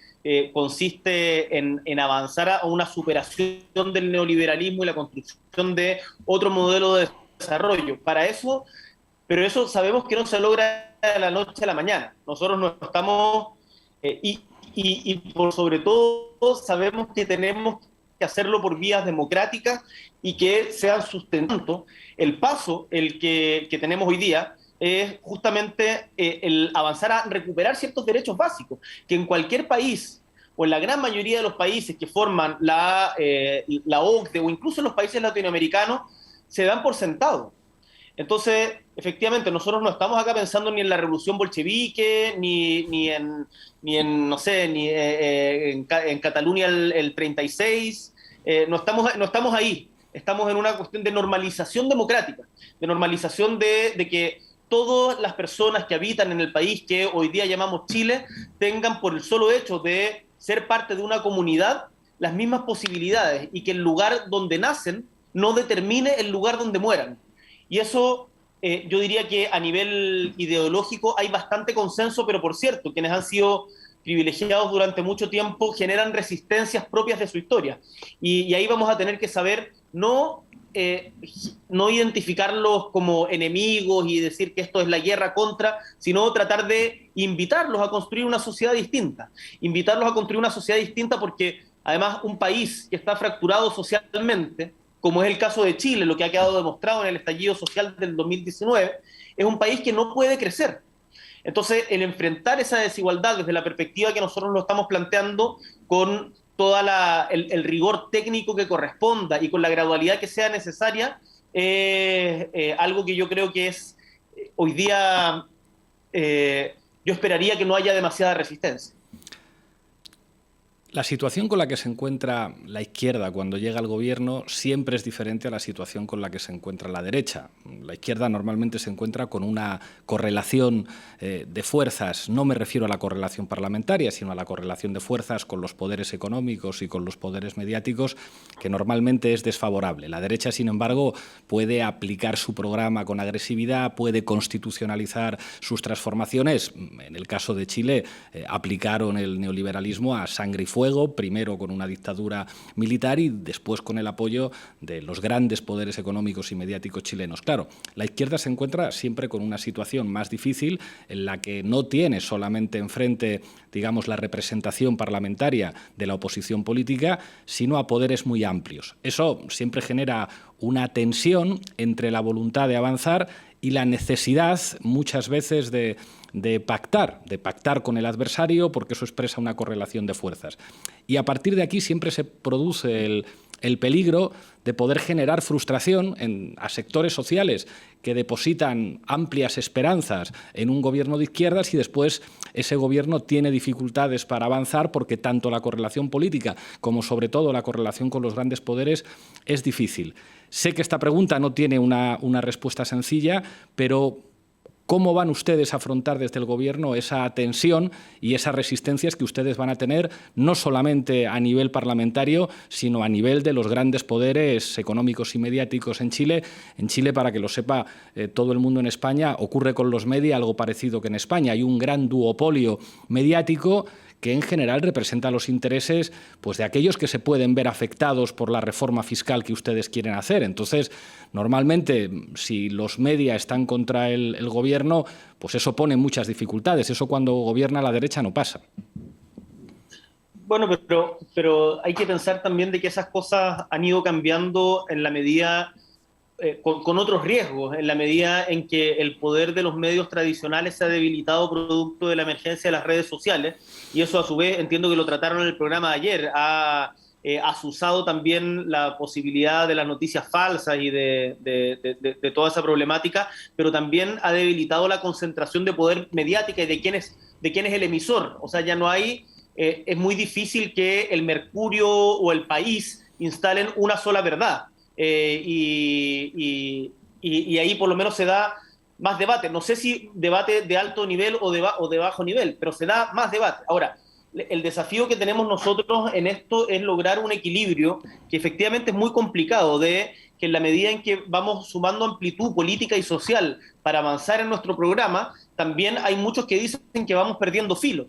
consiste en avanzar a una superación del neoliberalismo y la construcción de otro modelo de desarrollo. Pero eso sabemos que no se logra de la noche a la mañana. Nosotros no estamos, y por sobre todo sabemos que tenemos que hacerlo por vías democráticas y que sean sustentados. El paso, el que tenemos hoy día, es justamente el avanzar a recuperar ciertos derechos básicos, que en cualquier país, o en la gran mayoría de los países que forman la OCDE, o incluso en los países latinoamericanos, se dan por sentado. Entonces, efectivamente, nosotros no estamos acá pensando ni en la revolución bolchevique, ni en Cataluña el 36, no estamos ahí. Estamos en una cuestión de normalización democrática, de normalización de que todas las personas que habitan en el país que hoy día llamamos Chile tengan, por el solo hecho de ser parte de una comunidad, las mismas posibilidades, y que el lugar donde nacen no determine el lugar donde mueran. Y eso, yo diría que a nivel ideológico hay bastante consenso, pero por cierto, quienes privilegiados durante mucho tiempo generan resistencias propias de su historia. Y ahí vamos a tener que saber no identificarlos como enemigos y decir que esto es la guerra contra, sino tratar de invitarlos a construir una sociedad distinta. Invitarlos a construir una sociedad distinta porque, además, un país que está fracturado socialmente, como es el caso de Chile, lo que ha quedado demostrado en el estallido social del 2019, es un país que no puede crecer. Entonces, el enfrentar esa desigualdad desde la perspectiva que nosotros lo estamos planteando, con todo el rigor técnico que corresponda y con la gradualidad que sea necesaria, algo que yo creo que es hoy día, yo esperaría que no haya demasiada resistencia. La situación con la que se encuentra la izquierda cuando llega al gobierno siempre es diferente a la situación con la que se encuentra la derecha. La izquierda normalmente se encuentra con una correlación de fuerzas. No me refiero a la correlación parlamentaria, sino a la correlación de fuerzas con los poderes económicos y con los poderes mediáticos, que normalmente es desfavorable. La derecha, sin embargo, puede aplicar su programa con agresividad, puede constitucionalizar sus transformaciones. En el caso de Chile, aplicaron el neoliberalismo a sangre y fuego, primero con una dictadura militar y después con el apoyo de los grandes poderes económicos y mediáticos chilenos. Claro, la izquierda se encuentra siempre con una situación más difícil en la que no tiene solamente enfrente, digamos, la representación parlamentaria de la oposición política, sino a poderes muy amplios. Eso siempre genera una tensión entre la voluntad de avanzar y la necesidad muchas veces de pactar con el adversario, porque eso expresa una correlación de fuerzas. Y a partir de aquí siempre se produce el peligro de poder generar frustración a sectores sociales que depositan amplias esperanzas en un gobierno de izquierdas y después ese gobierno tiene dificultades para avanzar porque tanto la correlación política como sobre todo la correlación con los grandes poderes es difícil. Sé que esta pregunta no tiene una respuesta sencilla, pero ¿cómo van ustedes a afrontar desde el Gobierno esa tensión y esas resistencias que ustedes van a tener no solamente a nivel parlamentario, sino a nivel de los grandes poderes económicos y mediáticos en Chile? En Chile, para que lo sepa todo el mundo en España, ocurre con los media algo parecido que en España. Hay un gran duopolio mediático que en general representa los intereses pues, de aquellos que se pueden ver afectados por la reforma fiscal que ustedes quieren hacer. Entonces, normalmente, si los media están contra el gobierno, pues eso pone muchas dificultades. Eso cuando gobierna la derecha no pasa. Bueno, pero hay que pensar también de que esas cosas han ido cambiando en la medida, con otros riesgos, en la medida en que el poder de los medios tradicionales se ha debilitado producto de la emergencia de las redes sociales, y eso a su vez, entiendo que lo trataron en el programa de ayer, ha asusado también la posibilidad de las noticias falsas y de toda esa problemática, pero también ha debilitado la concentración de poder mediática y de quién es el emisor. O sea, ya no hay, es muy difícil que el Mercurio o el País instalen una sola verdad. Y ahí por lo menos se da más debate. No sé si debate de alto nivel o de bajo nivel, pero se da más debate. Ahora, el desafío que tenemos nosotros en esto es lograr un equilibrio que efectivamente es muy complicado, de que en la medida en que vamos sumando amplitud política y social para avanzar en nuestro programa, también hay muchos que dicen que vamos perdiendo filo.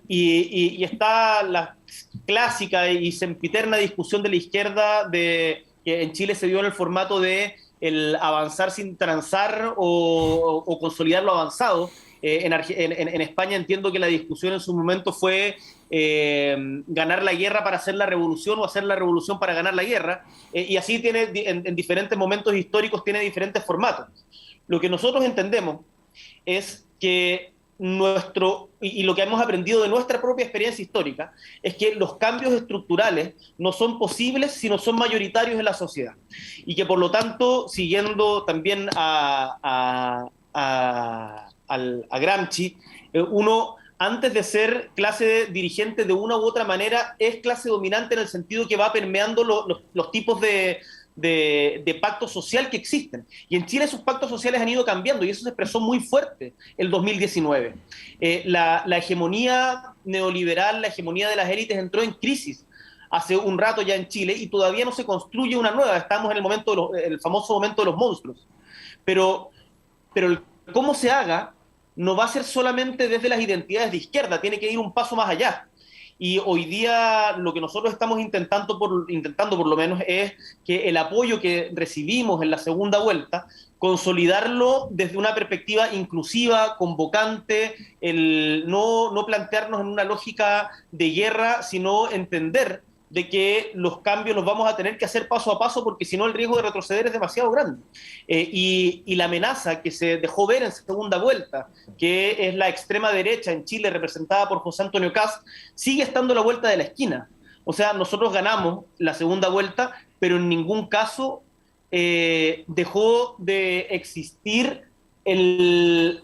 Y está la clásica y sempiterna discusión de la izquierda que en Chile se dio en el formato de el avanzar sin transar o consolidar lo avanzado. En España entiendo que la discusión en su momento fue ganar la guerra para hacer la revolución o hacer la revolución para ganar la guerra, y así tiene en diferentes momentos históricos tiene diferentes formatos. Lo que nosotros entendemos es que y lo que hemos aprendido de nuestra propia experiencia histórica es que los cambios estructurales no son posibles si no son mayoritarios en la sociedad, y que por lo tanto, siguiendo también a Gramsci, uno antes de ser clase dirigente de una u otra manera es clase dominante en el sentido que va permeando los tipos de pacto social que existen. Y en Chile esos pactos sociales han ido cambiando y eso se expresó muy fuerte el 2019. La hegemonía neoliberal, la hegemonía de las élites entró en crisis hace un rato ya en Chile y todavía no se construye una nueva. Estamos en el famoso momento de los monstruos. Pero cómo se haga no va a ser solamente desde las identidades de izquierda, tiene que ir un paso más allá. Y hoy día lo que nosotros estamos intentando por lo menos es que el apoyo que recibimos en la segunda vuelta, consolidarlo desde una perspectiva inclusiva, convocante, el no plantearnos en una lógica de guerra, sino entender de que los cambios los vamos a tener que hacer paso a paso, porque si no el riesgo de retroceder es demasiado grande. Y la amenaza que se dejó ver en segunda vuelta, que es la extrema derecha en Chile representada por José Antonio Kast, sigue estando a la vuelta de la esquina. O sea, nosotros ganamos la segunda vuelta, pero en ningún caso dejó de existir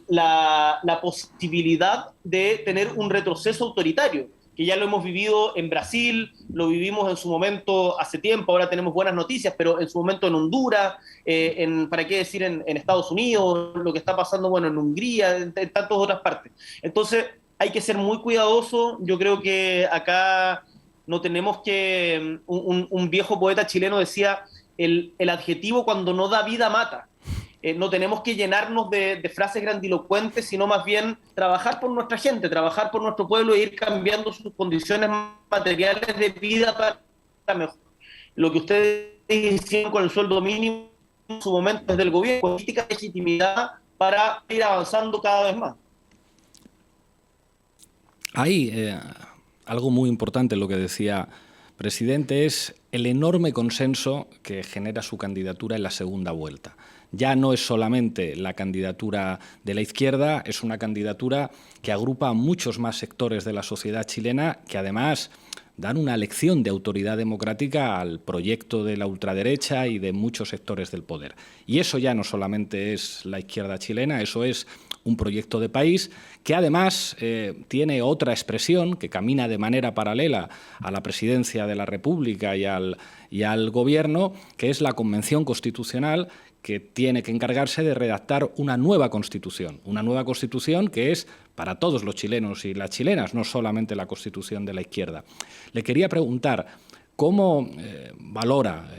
la posibilidad de tener un retroceso autoritario, que ya lo hemos vivido en Brasil, lo vivimos en su momento hace tiempo, ahora tenemos buenas noticias, pero en su momento en Honduras, para qué decir en Estados Unidos, lo que está pasando, bueno, en Hungría, en tantas otras partes. Entonces, hay que ser muy cuidadoso. Yo creo que acá no tenemos que... Un viejo poeta chileno decía, el adjetivo cuando no da vida mata. No tenemos que llenarnos de frases grandilocuentes, sino más bien trabajar por nuestra gente, trabajar por nuestro pueblo e ir cambiando sus condiciones materiales de vida para mejor. Lo que ustedes hicieron con el sueldo mínimo en su momento desde el gobierno, política de legitimidad para ir avanzando cada vez más. Hay algo muy importante en lo que decía presidente, es el enorme consenso que genera su candidatura en la segunda vuelta. Ya no es solamente la candidatura de la izquierda, es una candidatura que agrupa a muchos más sectores de la sociedad chilena, que además dan una lección de autoridad democrática al proyecto de la ultraderecha y de muchos sectores del poder. Y eso ya no solamente es la izquierda chilena, eso es un proyecto de país que además tiene otra expresión que camina de manera paralela a la presidencia de la República y al Gobierno, que es la Convención Constitucional, que tiene que encargarse de redactar una nueva Constitución que es para todos los chilenos y las chilenas, no solamente la Constitución de la izquierda. Le quería preguntar, ¿cómo valora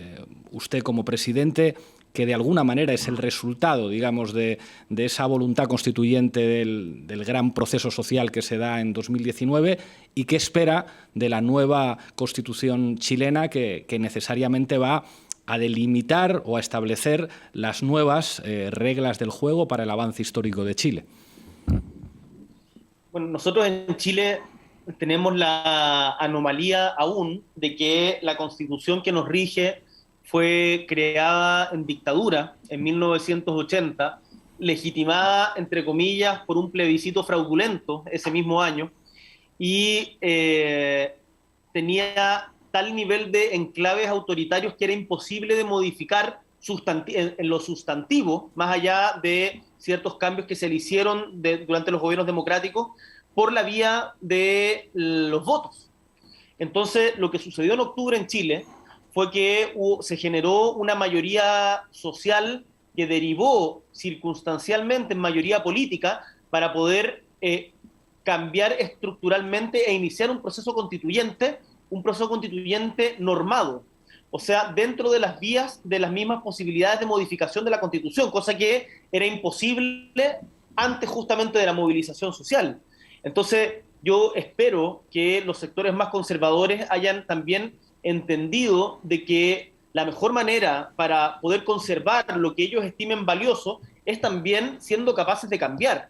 usted como presidente que de alguna manera es el resultado, digamos, de esa voluntad constituyente del gran proceso social que se da en 2019 y qué espera de la nueva Constitución chilena que necesariamente va a delimitar o a establecer las nuevas reglas del juego para el avance histórico de Chile? Bueno, nosotros en Chile tenemos la anomalía aún de que la Constitución que nos rige fue creada en dictadura en 1980, legitimada, entre comillas, por un plebiscito fraudulento ese mismo año, y tenía tal nivel de enclaves autoritarios que era imposible de modificar en lo sustantivo, más allá de ciertos cambios que se le hicieron durante los gobiernos democráticos, por la vía de los votos. Entonces, lo que sucedió en octubre en Chile fue que se generó una mayoría social que derivó circunstancialmente en mayoría política para poder cambiar estructuralmente e iniciar un proceso constituyente normado, o sea, dentro de las vías de las mismas posibilidades de modificación de la Constitución, cosa que era imposible antes justamente de la movilización social. Entonces, yo espero que los sectores más conservadores hayan también entendido de que la mejor manera para poder conservar lo que ellos estimen valioso es también siendo capaces de cambiar.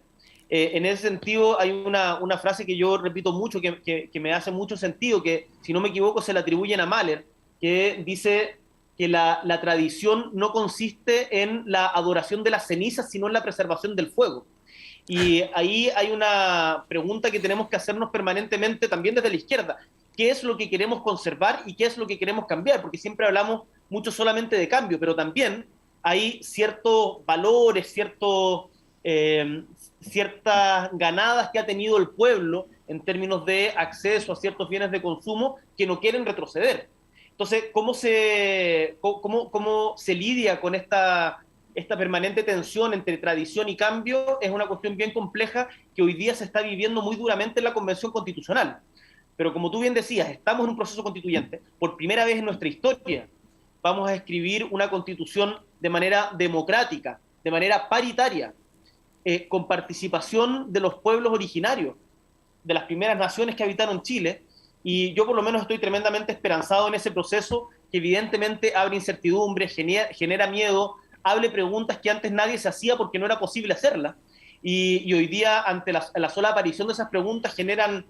En ese sentido, hay una frase que yo repito mucho, que me hace mucho sentido, que si no me equivoco se la atribuyen a Mahler, que dice que la tradición no consiste en la adoración de las cenizas, sino en la preservación del fuego. Y ahí hay una pregunta que tenemos que hacernos permanentemente también desde la izquierda. ¿Qué es lo que queremos conservar y qué es lo que queremos cambiar? Porque siempre hablamos mucho solamente de cambio, pero también hay ciertos valores, ciertas ganadas que ha tenido el pueblo en términos de acceso a ciertos bienes de consumo que no quieren retroceder. Entonces, ¿cómo se lidia con esta permanente tensión entre tradición y cambio? Es una cuestión bien compleja que hoy día se está viviendo muy duramente en la Convención Constitucional. Pero como tú bien decías, estamos en un proceso constituyente. Por primera vez en nuestra historia vamos a escribir una constitución de manera democrática, de manera paritaria. con participación de los pueblos originarios, de las primeras naciones que habitaron Chile, y yo por lo menos estoy tremendamente esperanzado en ese proceso, que evidentemente abre incertidumbre, genera miedo, abre preguntas que antes nadie se hacía porque no era posible hacerlas, y hoy día ante la sola aparición de esas preguntas generan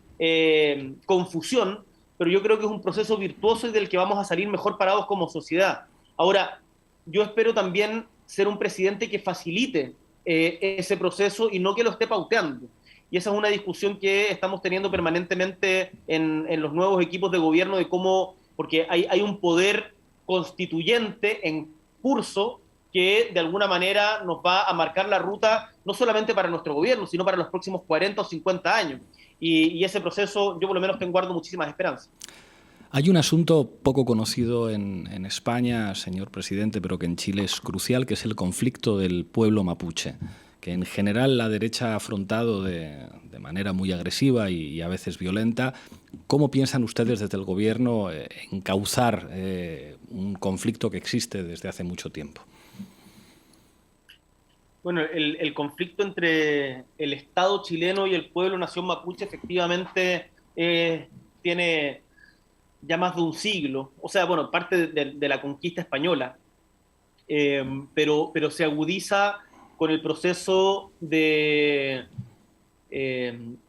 confusión, pero yo creo que es un proceso virtuoso y del que vamos a salir mejor parados como sociedad. Ahora, yo espero también ser un presidente que facilite ese proceso y no que lo esté pauteando. Y esa es una discusión que estamos teniendo permanentemente en los nuevos equipos de gobierno, de cómo, porque hay un poder constituyente en curso que de alguna manera nos va a marcar la ruta, no solamente para nuestro gobierno, sino para los próximos 40 o 50 años. Y ese proceso, yo por lo menos guardo muchísimas esperanzas. Hay un asunto poco conocido en España, señor presidente, pero que en Chile es crucial, que es el conflicto del pueblo mapuche, que en general la derecha ha afrontado de manera muy agresiva y a veces violenta. ¿Cómo piensan ustedes desde el gobierno encauzar un conflicto que existe desde hace mucho tiempo? Bueno, el conflicto entre el Estado chileno y el pueblo nación mapuche efectivamente tiene ya más de un siglo, o sea, bueno, parte de la conquista española, pero se agudiza con el proceso de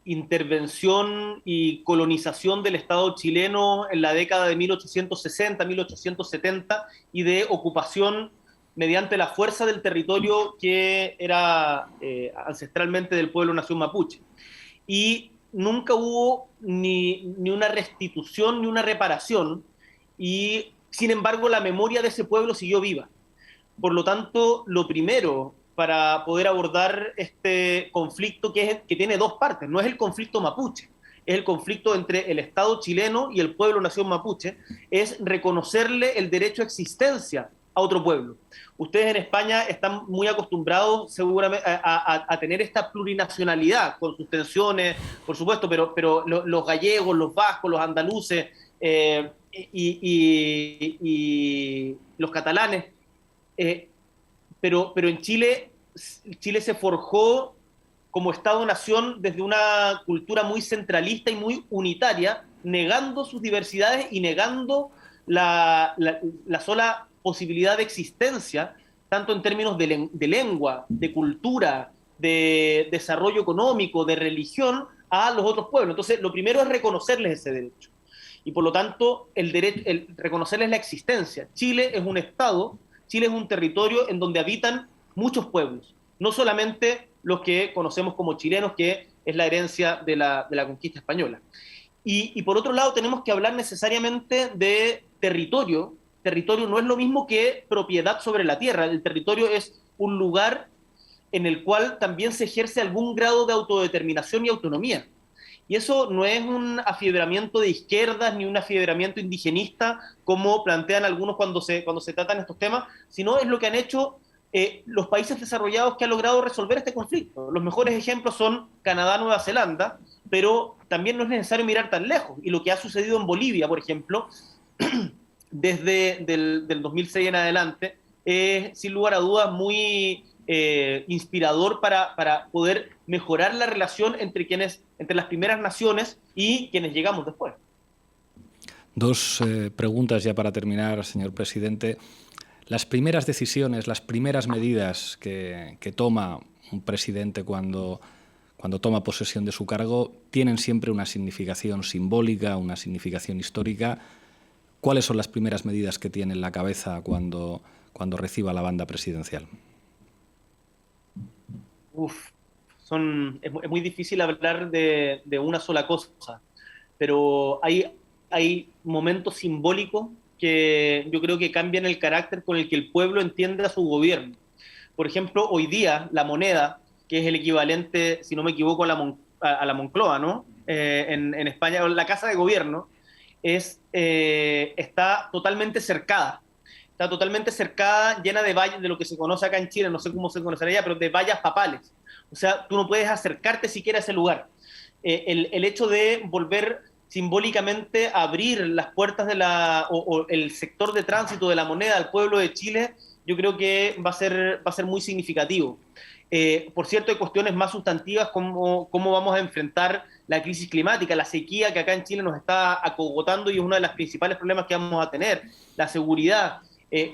intervención y colonización del Estado chileno en la década de 1860, 1870, y de ocupación mediante la fuerza del territorio que era ancestralmente del pueblo nación mapuche. Y nunca hubo ni una restitución ni una reparación, y sin embargo la memoria de ese pueblo siguió viva. Por lo tanto, lo primero para poder abordar este conflicto, que tiene dos partes, no es el conflicto mapuche, es el conflicto entre el Estado chileno y el pueblo nación mapuche, es reconocerle el derecho a existencia a otro pueblo. Ustedes en España están muy acostumbrados seguramente a tener esta plurinacionalidad, con sus tensiones, por supuesto, pero los gallegos, los vascos, los andaluces y los catalanes, pero en Chile se forjó como Estado-nación desde una cultura muy centralista y muy unitaria, negando sus diversidades y negando la sola posibilidad de existencia, tanto en términos de lengua, de cultura, de desarrollo económico, de religión, a los otros pueblos. Entonces, lo primero es reconocerles ese derecho. Y por lo tanto, reconocerles la existencia. Chile es un Estado, Chile es un territorio en donde habitan muchos pueblos, no solamente los que conocemos como chilenos, que es la herencia de la conquista española. Y por otro lado, tenemos que hablar necesariamente de territorio. Territorio no es lo mismo que propiedad sobre la tierra. El territorio es un lugar en el cual también se ejerce algún grado de autodeterminación y autonomía. Y eso no es un afiebramiento de izquierdas ni un afiebramiento indigenista, como plantean algunos cuando se tratan estos temas, sino es lo que han hecho los países desarrollados que han logrado resolver este conflicto. Los mejores ejemplos son Canadá, Nueva Zelanda, pero también no es necesario mirar tan lejos. Y lo que ha sucedido en Bolivia, por ejemplo, desde del 2006 en adelante, es sin lugar a dudas muy inspirador para poder mejorar la relación entre las primeras naciones y quienes llegamos después. Dos preguntas ya para terminar, señor presidente. Las primeras decisiones, las primeras medidas que toma un presidente cuando toma posesión de su cargo tienen siempre una significación simbólica, una significación histórica. ¿Cuáles son las primeras medidas que tiene en la cabeza cuando reciba la banda presidencial? Es muy difícil hablar de una sola cosa, pero hay momentos simbólicos que yo creo que cambian el carácter con el que el pueblo entiende a su gobierno. Por ejemplo, hoy día la moneda, que es el equivalente, si no me equivoco, a la Moncloa, ¿no? En España, la Casa de Gobierno, está totalmente cercada. Está totalmente cercada, llena de vallas, de lo que se conoce acá en Chile, no sé cómo se conocerá allá, pero de vallas papales. O sea, tú no puedes acercarte siquiera a ese lugar. El hecho de volver simbólicamente a abrir las puertas o el sector de tránsito de la moneda al pueblo de Chile yo creo que va a ser muy significativo. Por cierto, hay cuestiones más sustantivas como cómo vamos a enfrentar la crisis climática, la sequía que acá en Chile nos está acogotando y es uno de los principales problemas que vamos a tener, la seguridad.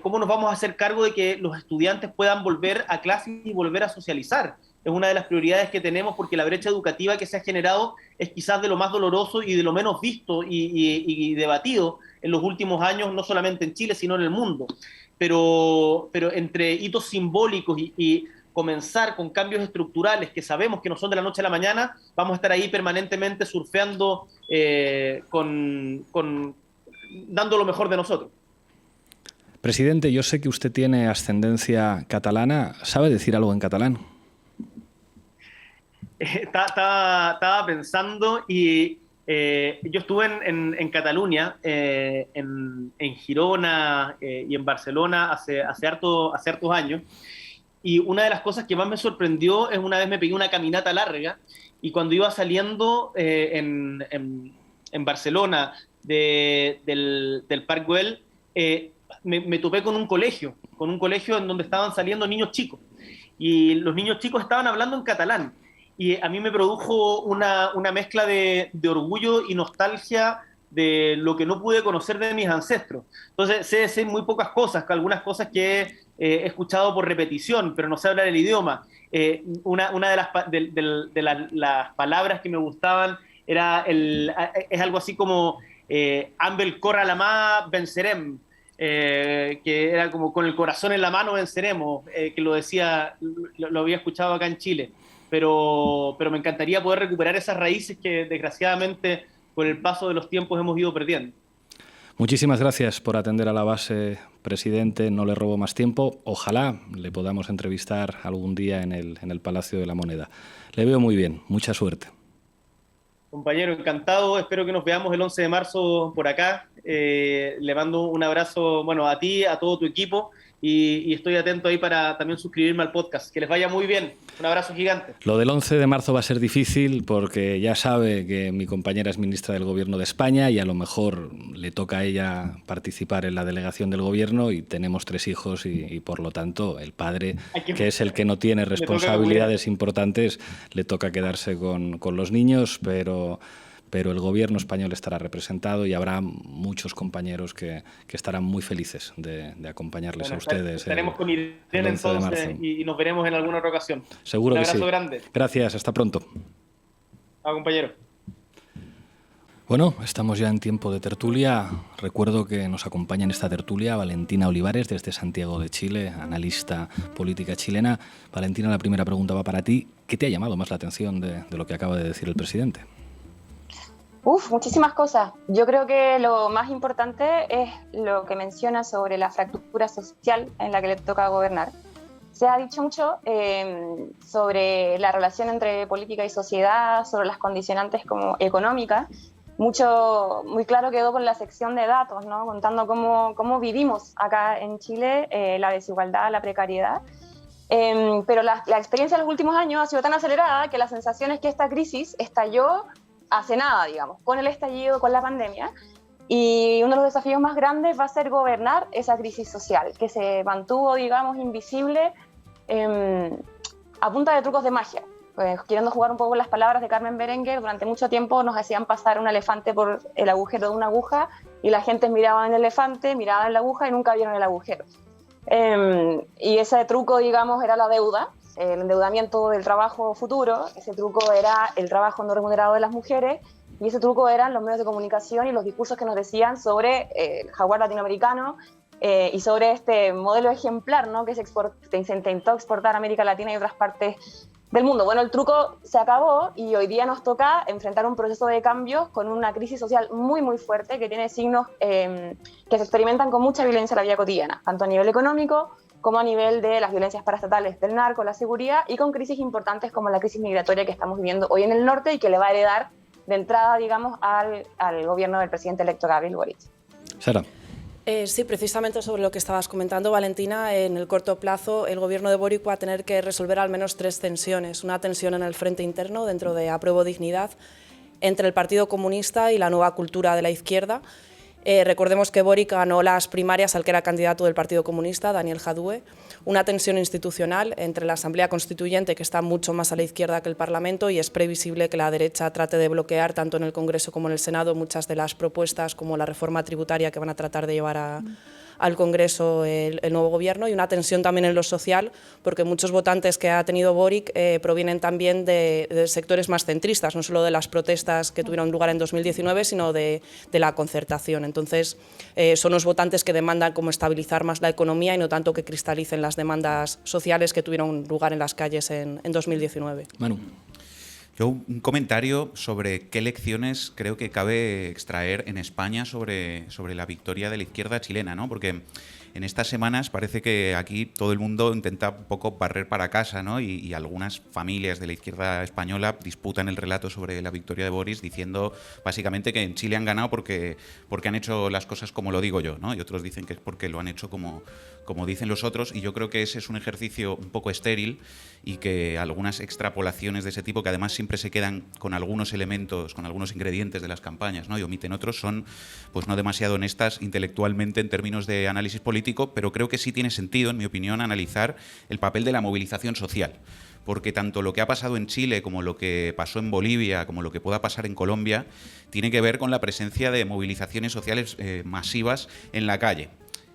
¿Cómo nos vamos a hacer cargo de que los estudiantes puedan volver a clases y volver a socializar? Es una de las prioridades que tenemos porque la brecha educativa que se ha generado es quizás de lo más doloroso y de lo menos visto y debatido en los últimos años, no solamente en Chile, sino en el mundo. Pero entre hitos simbólicos y comenzar con cambios estructurales que sabemos que no son de la noche a la mañana, vamos a estar ahí permanentemente surfeando, dando lo mejor de nosotros. Presidente, yo sé que usted tiene ascendencia catalana. ¿Sabe decir algo en catalán? Estaba pensando y yo estuve en Cataluña, en Girona y en Barcelona hace hartos años. Y una de las cosas que más me sorprendió es una vez me pegué una caminata larga y cuando iba saliendo en Barcelona del Parc Güell, me topé con un colegio en donde estaban saliendo niños chicos. Y los niños chicos estaban hablando en catalán. Y a mí me produjo una mezcla de orgullo y nostalgia de lo que no pude conocer de mis ancestros. Entonces sé muy pocas cosas, algunas cosas que he escuchado por repetición, pero no sé hablar el idioma. Una de las palabras que me gustaban es algo así como Ambel Corra la Mà vencerem, que era como con el corazón en la mano venceremos, que lo decía, lo había escuchado acá en Chile. Pero me encantaría poder recuperar esas raíces que desgraciadamente con el paso de los tiempos hemos ido perdiendo. Muchísimas gracias por atender a la base, presidente. No le robo más tiempo. Ojalá le podamos entrevistar algún día en el Palacio de la Moneda. Le veo muy bien. Mucha suerte. Compañero, encantado. Espero que nos veamos el 11 de marzo por acá. Le mando un abrazo, a ti, a todo tu equipo. Y estoy atento ahí para también suscribirme al podcast. Que les vaya muy bien. Un abrazo gigante. Lo del 11 de marzo va a ser difícil porque ya sabe que mi compañera es ministra del Gobierno de España y a lo mejor le toca a ella participar en la delegación del Gobierno y tenemos 3 hijos y por lo tanto el padre, que es el que no tiene responsabilidades importantes, le toca quedarse con los niños, pero el Gobierno español estará representado y habrá muchos compañeros que estarán muy felices de acompañarles a ustedes. Estaremos con Irene entonces y nos veremos en alguna otra ocasión. Seguro que sí. Un abrazo grande. Gracias, hasta pronto. Chao, compañero. Bueno, estamos ya en tiempo de tertulia. Recuerdo que nos acompaña en esta tertulia Valentina Olivares desde Santiago de Chile, analista política chilena. Valentina, la primera pregunta va para ti. ¿Qué te ha llamado más la atención de lo que acaba de decir el presidente? Muchísimas cosas. Yo creo que lo más importante es lo que menciona sobre la fractura social en la que le toca gobernar. Se ha dicho mucho sobre la relación entre política y sociedad, sobre las condicionantes como económicas. Muy claro quedó con la sección de datos, ¿no? Contando cómo vivimos acá en Chile la desigualdad, la precariedad. Pero la experiencia de los últimos años ha sido tan acelerada que la sensación es que esta crisis estalló hace nada, digamos, con el estallido, con la pandemia, y uno de los desafíos más grandes va a ser gobernar esa crisis social, que se mantuvo, digamos, invisible a punta de trucos de magia. Queriendo jugar un poco con las palabras de Carmen Berenguer, durante mucho tiempo nos hacían pasar un elefante por el agujero de una aguja y la gente miraba en el elefante, miraba en la aguja y nunca vieron el agujero. Y ese truco, digamos, era la deuda, el endeudamiento del trabajo futuro. Ese truco era el trabajo no remunerado de las mujeres y ese truco eran los medios de comunicación y los discursos que nos decían sobre el jaguar latinoamericano y sobre este modelo ejemplar, ¿no? que se intentó exportar a América Latina y otras partes del mundo. Bueno, el truco se acabó y hoy día nos toca enfrentar un proceso de cambios con una crisis social muy, muy fuerte que tiene signos que se experimentan con mucha violencia en la vida cotidiana, tanto a nivel económico como a nivel de las violencias paraestatales del narco, la seguridad, y con crisis importantes como la crisis migratoria que estamos viviendo hoy en el norte y que le va a heredar de entrada, digamos, al gobierno del presidente electo Gabriel Boric. Sara. Sí, precisamente sobre lo que estabas comentando, Valentina, en el corto plazo el gobierno de Boric va a tener que resolver al menos 3 tensiones. Una tensión en el frente interno, dentro de Apruebo Dignidad, entre el Partido Comunista y la nueva cultura de la izquierda, Recordemos que Boric ganó las primarias al que era candidato del Partido Comunista, Daniel Jadue, una tensión institucional entre la Asamblea Constituyente, que está mucho más a la izquierda que el Parlamento, y es previsible que la derecha trate de bloquear, tanto en el Congreso como en el Senado, muchas de las propuestas, como la reforma tributaria que van a tratar de llevar al Congreso el nuevo gobierno, y una tensión también en lo social, porque muchos votantes que ha tenido Boric provienen también de sectores más centristas, no solo de las protestas que tuvieron lugar en 2019, sino de la concertación. Entonces, son los votantes que demandan como estabilizar más la economía y no tanto que cristalicen las demandas sociales que tuvieron lugar en las calles en 2019. Manu. Yo un comentario sobre qué lecciones creo que cabe extraer en España sobre la victoria de la izquierda chilena, ¿no? Porque en estas semanas parece que aquí todo el mundo intenta un poco barrer para casa, ¿no? Y algunas familias de la izquierda española disputan el relato sobre la victoria de Boris, diciendo básicamente que en Chile han ganado porque han hecho las cosas como lo digo yo, ¿no? Y otros dicen que es porque lo han hecho como dicen los otros, y yo creo que ese es un ejercicio un poco estéril, y que algunas extrapolaciones de ese tipo, que además siempre se quedan con algunos elementos, con algunos ingredientes de las campañas, ¿no? Y omiten otros, son pues no demasiado honestas intelectualmente en términos de análisis político, pero creo que sí tiene sentido, en mi opinión, analizar el papel de la movilización social. Porque tanto lo que ha pasado en Chile como lo que pasó en Bolivia, como lo que pueda pasar en Colombia, tiene que ver con la presencia de movilizaciones sociales masivas en la calle.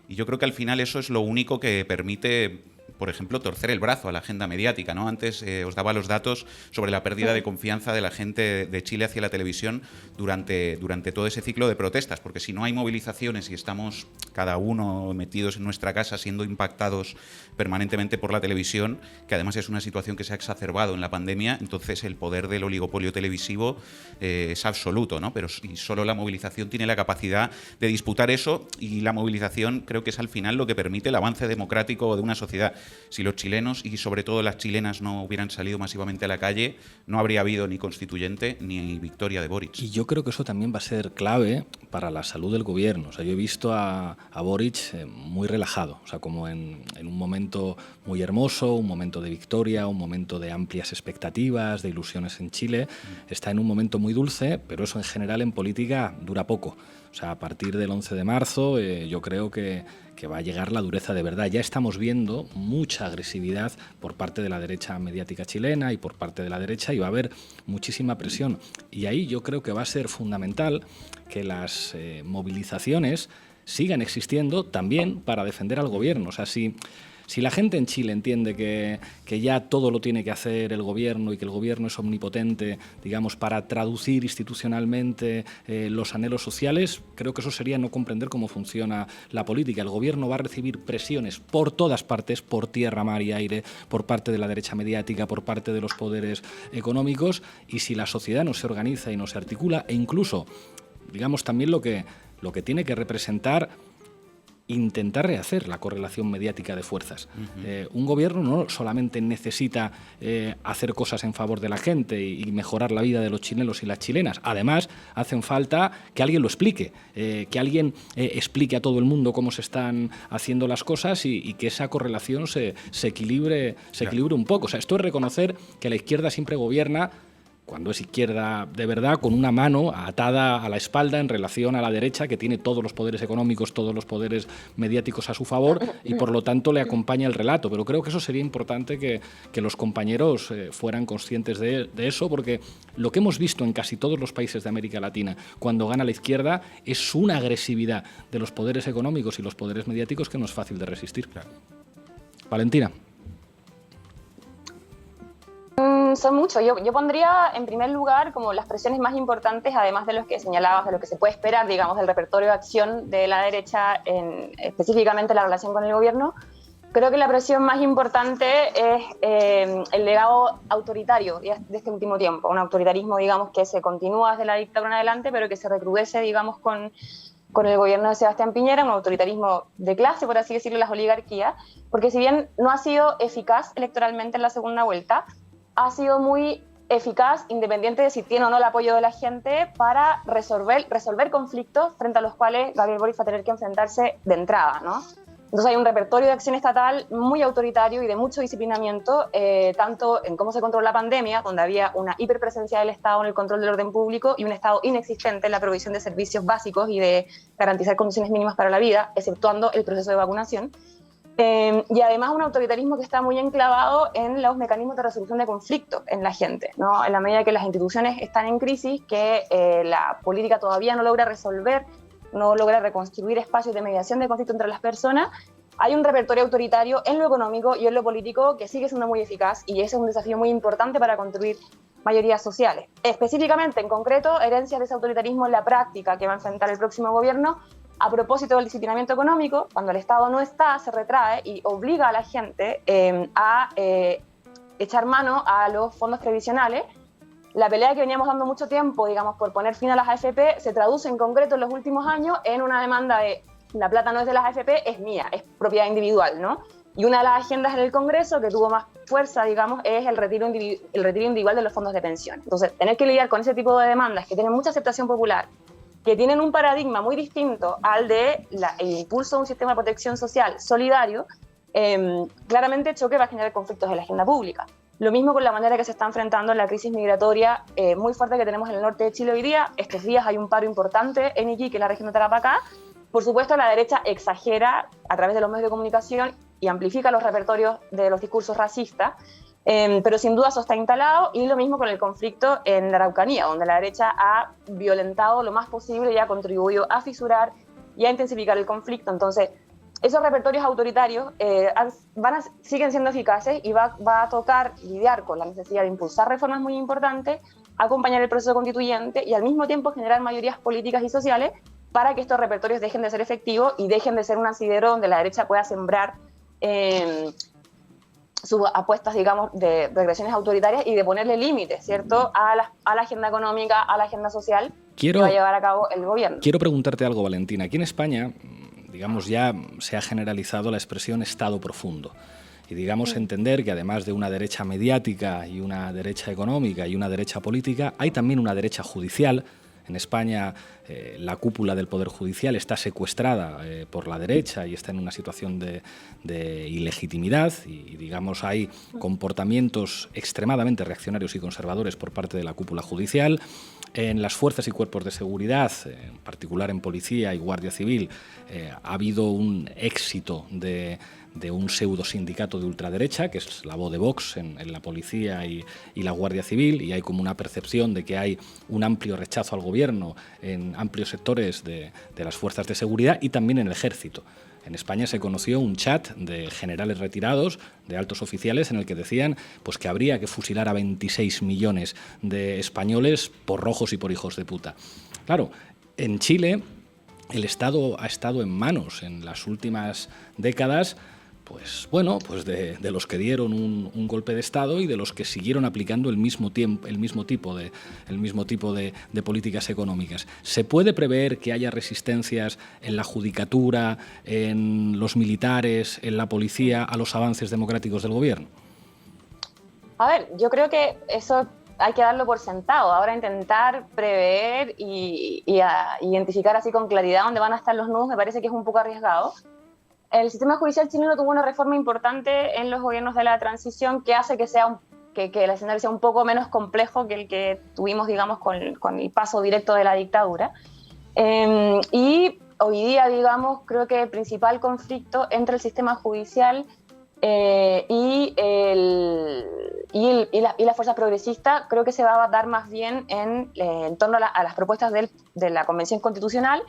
Y yo creo que al final eso es lo único que permite, por ejemplo, torcer el brazo a la agenda mediática, ¿no? Antes os daba los datos sobre la pérdida de confianza de la gente de Chile hacia la televisión durante todo ese ciclo de protestas, porque si no hay movilizaciones y estamos cada uno metidos en nuestra casa siendo impactados permanentemente por la televisión, que además es una situación que se ha exacerbado en la pandemia, entonces el poder del oligopolio televisivo es absoluto, ¿no? Pero y solo la movilización tiene la capacidad de disputar eso, y la movilización creo que es al final lo que permite el avance democrático de una sociedad. Si los chilenos y sobre todo las chilenas no hubieran salido masivamente a la calle, no habría habido ni constituyente ni victoria de Boric. Y yo creo que eso también va a ser clave para la salud del gobierno. O sea, yo he visto a Boric muy relajado, o sea, como en un momento muy hermoso, un momento de victoria, un momento de amplias expectativas, de ilusiones en Chile. Está en un momento muy dulce, pero eso en general en política dura poco. O sea, a partir del 11 de marzo yo creo que va a llegar la dureza de verdad. Ya estamos viendo mucha agresividad por parte de la derecha mediática chilena y por parte de la derecha, y va a haber muchísima presión. Y ahí yo creo que va a ser fundamental que las movilizaciones sigan existiendo también para defender al gobierno. O sea, si la gente en Chile entiende que ya todo lo tiene que hacer el gobierno y que el gobierno es omnipotente, digamos, para traducir institucionalmente los anhelos sociales, creo que eso sería no comprender cómo funciona la política. El gobierno va a recibir presiones por todas partes, por tierra, mar y aire, por parte de la derecha mediática, por parte de los poderes económicos, y si la sociedad no se organiza y no se articula, e incluso, digamos, también lo que tiene que representar intentar rehacer la correlación mediática de fuerzas. Un gobierno no solamente necesita hacer cosas en favor de la gente y mejorar la vida de los chilenos y las chilenas. Además, hacen falta que alguien lo explique, que alguien explique a todo el mundo cómo se están haciendo las cosas y que esa correlación se equilibre un poco. O sea, esto es reconocer que la izquierda siempre gobierna, cuando es izquierda de verdad, con una mano atada a la espalda en relación a la derecha, que tiene todos los poderes económicos, todos los poderes mediáticos a su favor, y por lo tanto le acompaña el relato. Pero creo que eso sería importante que los compañeros fueran conscientes de eso, porque lo que hemos visto en casi todos los países de América Latina cuando gana la izquierda es una agresividad de los poderes económicos y los poderes mediáticos que no es fácil de resistir. Claro. Valentina. Son muchos. Yo pondría en primer lugar como las presiones más importantes, además de los que señalabas, de lo que se puede esperar, digamos, del repertorio de acción de la derecha, específicamente la relación con el gobierno. Creo que la presión más importante es el legado autoritario de este último tiempo, un autoritarismo, digamos, que se continúa desde la dictadura en adelante, pero que se recrudece, digamos, con el gobierno de Sebastián Piñera, un autoritarismo de clase, por así decirlo, las oligarquías, porque si bien no ha sido eficaz electoralmente en la segunda vuelta, ha sido muy eficaz, independiente de si tiene o no el apoyo de la gente, para resolver conflictos frente a los cuales Gabriel Boric va a tener que enfrentarse de entrada, ¿no? Entonces hay un repertorio de acción estatal muy autoritario y de mucho disciplinamiento, tanto en cómo se controla la pandemia, donde había una hiperpresencia del Estado en el control del orden público y un Estado inexistente en la provisión de servicios básicos y de garantizar condiciones mínimas para la vida, exceptuando el proceso de vacunación. Y además un autoritarismo que está muy enclavado en los mecanismos de resolución de conflictos en la gente, ¿no? En la medida que las instituciones están en crisis, que la política todavía no logra resolver, no logra reconstruir espacios de mediación de conflicto entre las personas, hay un repertorio autoritario en lo económico y en lo político que sigue siendo muy eficaz, y ese es un desafío muy importante para construir mayorías sociales. Específicamente, en concreto, herencias de ese autoritarismo en la práctica que va a enfrentar el próximo gobierno. A propósito del disciplinamiento económico, cuando el Estado no está, se retrae y obliga a la gente a echar mano a los fondos previsionales. La pelea que veníamos dando mucho tiempo, digamos, por poner fin a las AFP, se traduce en concreto en los últimos años en una demanda de la plata no es de las AFP, es mía, es propiedad individual, ¿no? Y una de las agendas en el Congreso que tuvo más fuerza, digamos, es el retiro individual de los fondos de pensión. Entonces, tener que lidiar con ese tipo de demandas que tienen mucha aceptación popular, que tienen un paradigma muy distinto al de el impulso de un sistema de protección social solidario, claramente choque va a generar conflictos en la agenda pública. Lo mismo con la manera que se está enfrentando la crisis migratoria muy fuerte que tenemos en el norte de Chile hoy día. Estos días hay un paro importante en Iquique, la región de Tarapacá. Por supuesto, la derecha exagera a través de los medios de comunicación y amplifica los repertorios de los discursos racistas, pero sin duda eso está instalado, y lo mismo con el conflicto en la Araucanía, donde la derecha ha violentado lo más posible y ha contribuido a fisurar y a intensificar el conflicto. Entonces, esos repertorios autoritarios siguen siendo eficaces, y va a tocar lidiar con la necesidad de impulsar reformas muy importantes, acompañar el proceso constituyente y al mismo tiempo generar mayorías políticas y sociales para que estos repertorios dejen de ser efectivos y dejen de ser un asidero donde la derecha pueda sembrar sus apuestas, digamos, de regresiones autoritarias y de ponerle límites, ¿cierto?, a la agenda económica, a la agenda social que va a llevar a cabo el gobierno. Quiero preguntarte algo, Valentina. Aquí en España, digamos, ya se ha generalizado la expresión Estado profundo. Y digamos entender que además de una derecha mediática y una derecha económica y una derecha política, hay también una derecha judicial. En España la cúpula del Poder Judicial está secuestrada por la derecha y está en una situación de ilegitimidad, y digamos hay comportamientos extremadamente reaccionarios y conservadores por parte de la cúpula judicial. En las fuerzas y cuerpos de seguridad, en particular en policía y guardia civil, ha habido un éxito de un pseudo sindicato de ultraderecha, que es la voz de Vox en la policía y la Guardia Civil, y hay como una percepción de que hay un amplio rechazo al gobierno en amplios sectores de las fuerzas de seguridad y también en el ejército. En España se conoció un chat de generales retirados, de altos oficiales, en el que decían pues, que habría que fusilar a 26 millones de españoles por rojos y por hijos de puta. Claro, en Chile el Estado ha estado en manos en las últimas décadas, pues bueno, pues de los que dieron un golpe de Estado y de los que siguieron aplicando el mismo tipo de políticas económicas. ¿Se puede prever que haya resistencias en la judicatura, en los militares, en la policía a los avances democráticos del gobierno? A ver, yo creo que eso hay que darlo por sentado. Ahora intentar prever y identificar así con claridad dónde van a estar los nudos me parece que es un poco arriesgado. El sistema judicial chileno tuvo una reforma importante en los gobiernos de la transición que hace que el escenario sea un poco menos complejo que el que tuvimos, digamos, con el paso directo de la dictadura. Y hoy día, digamos, creo que el principal conflicto entre el sistema judicial y la fuerza progresista creo que se va a dar más bien en torno a las propuestas de la Convención Constitucional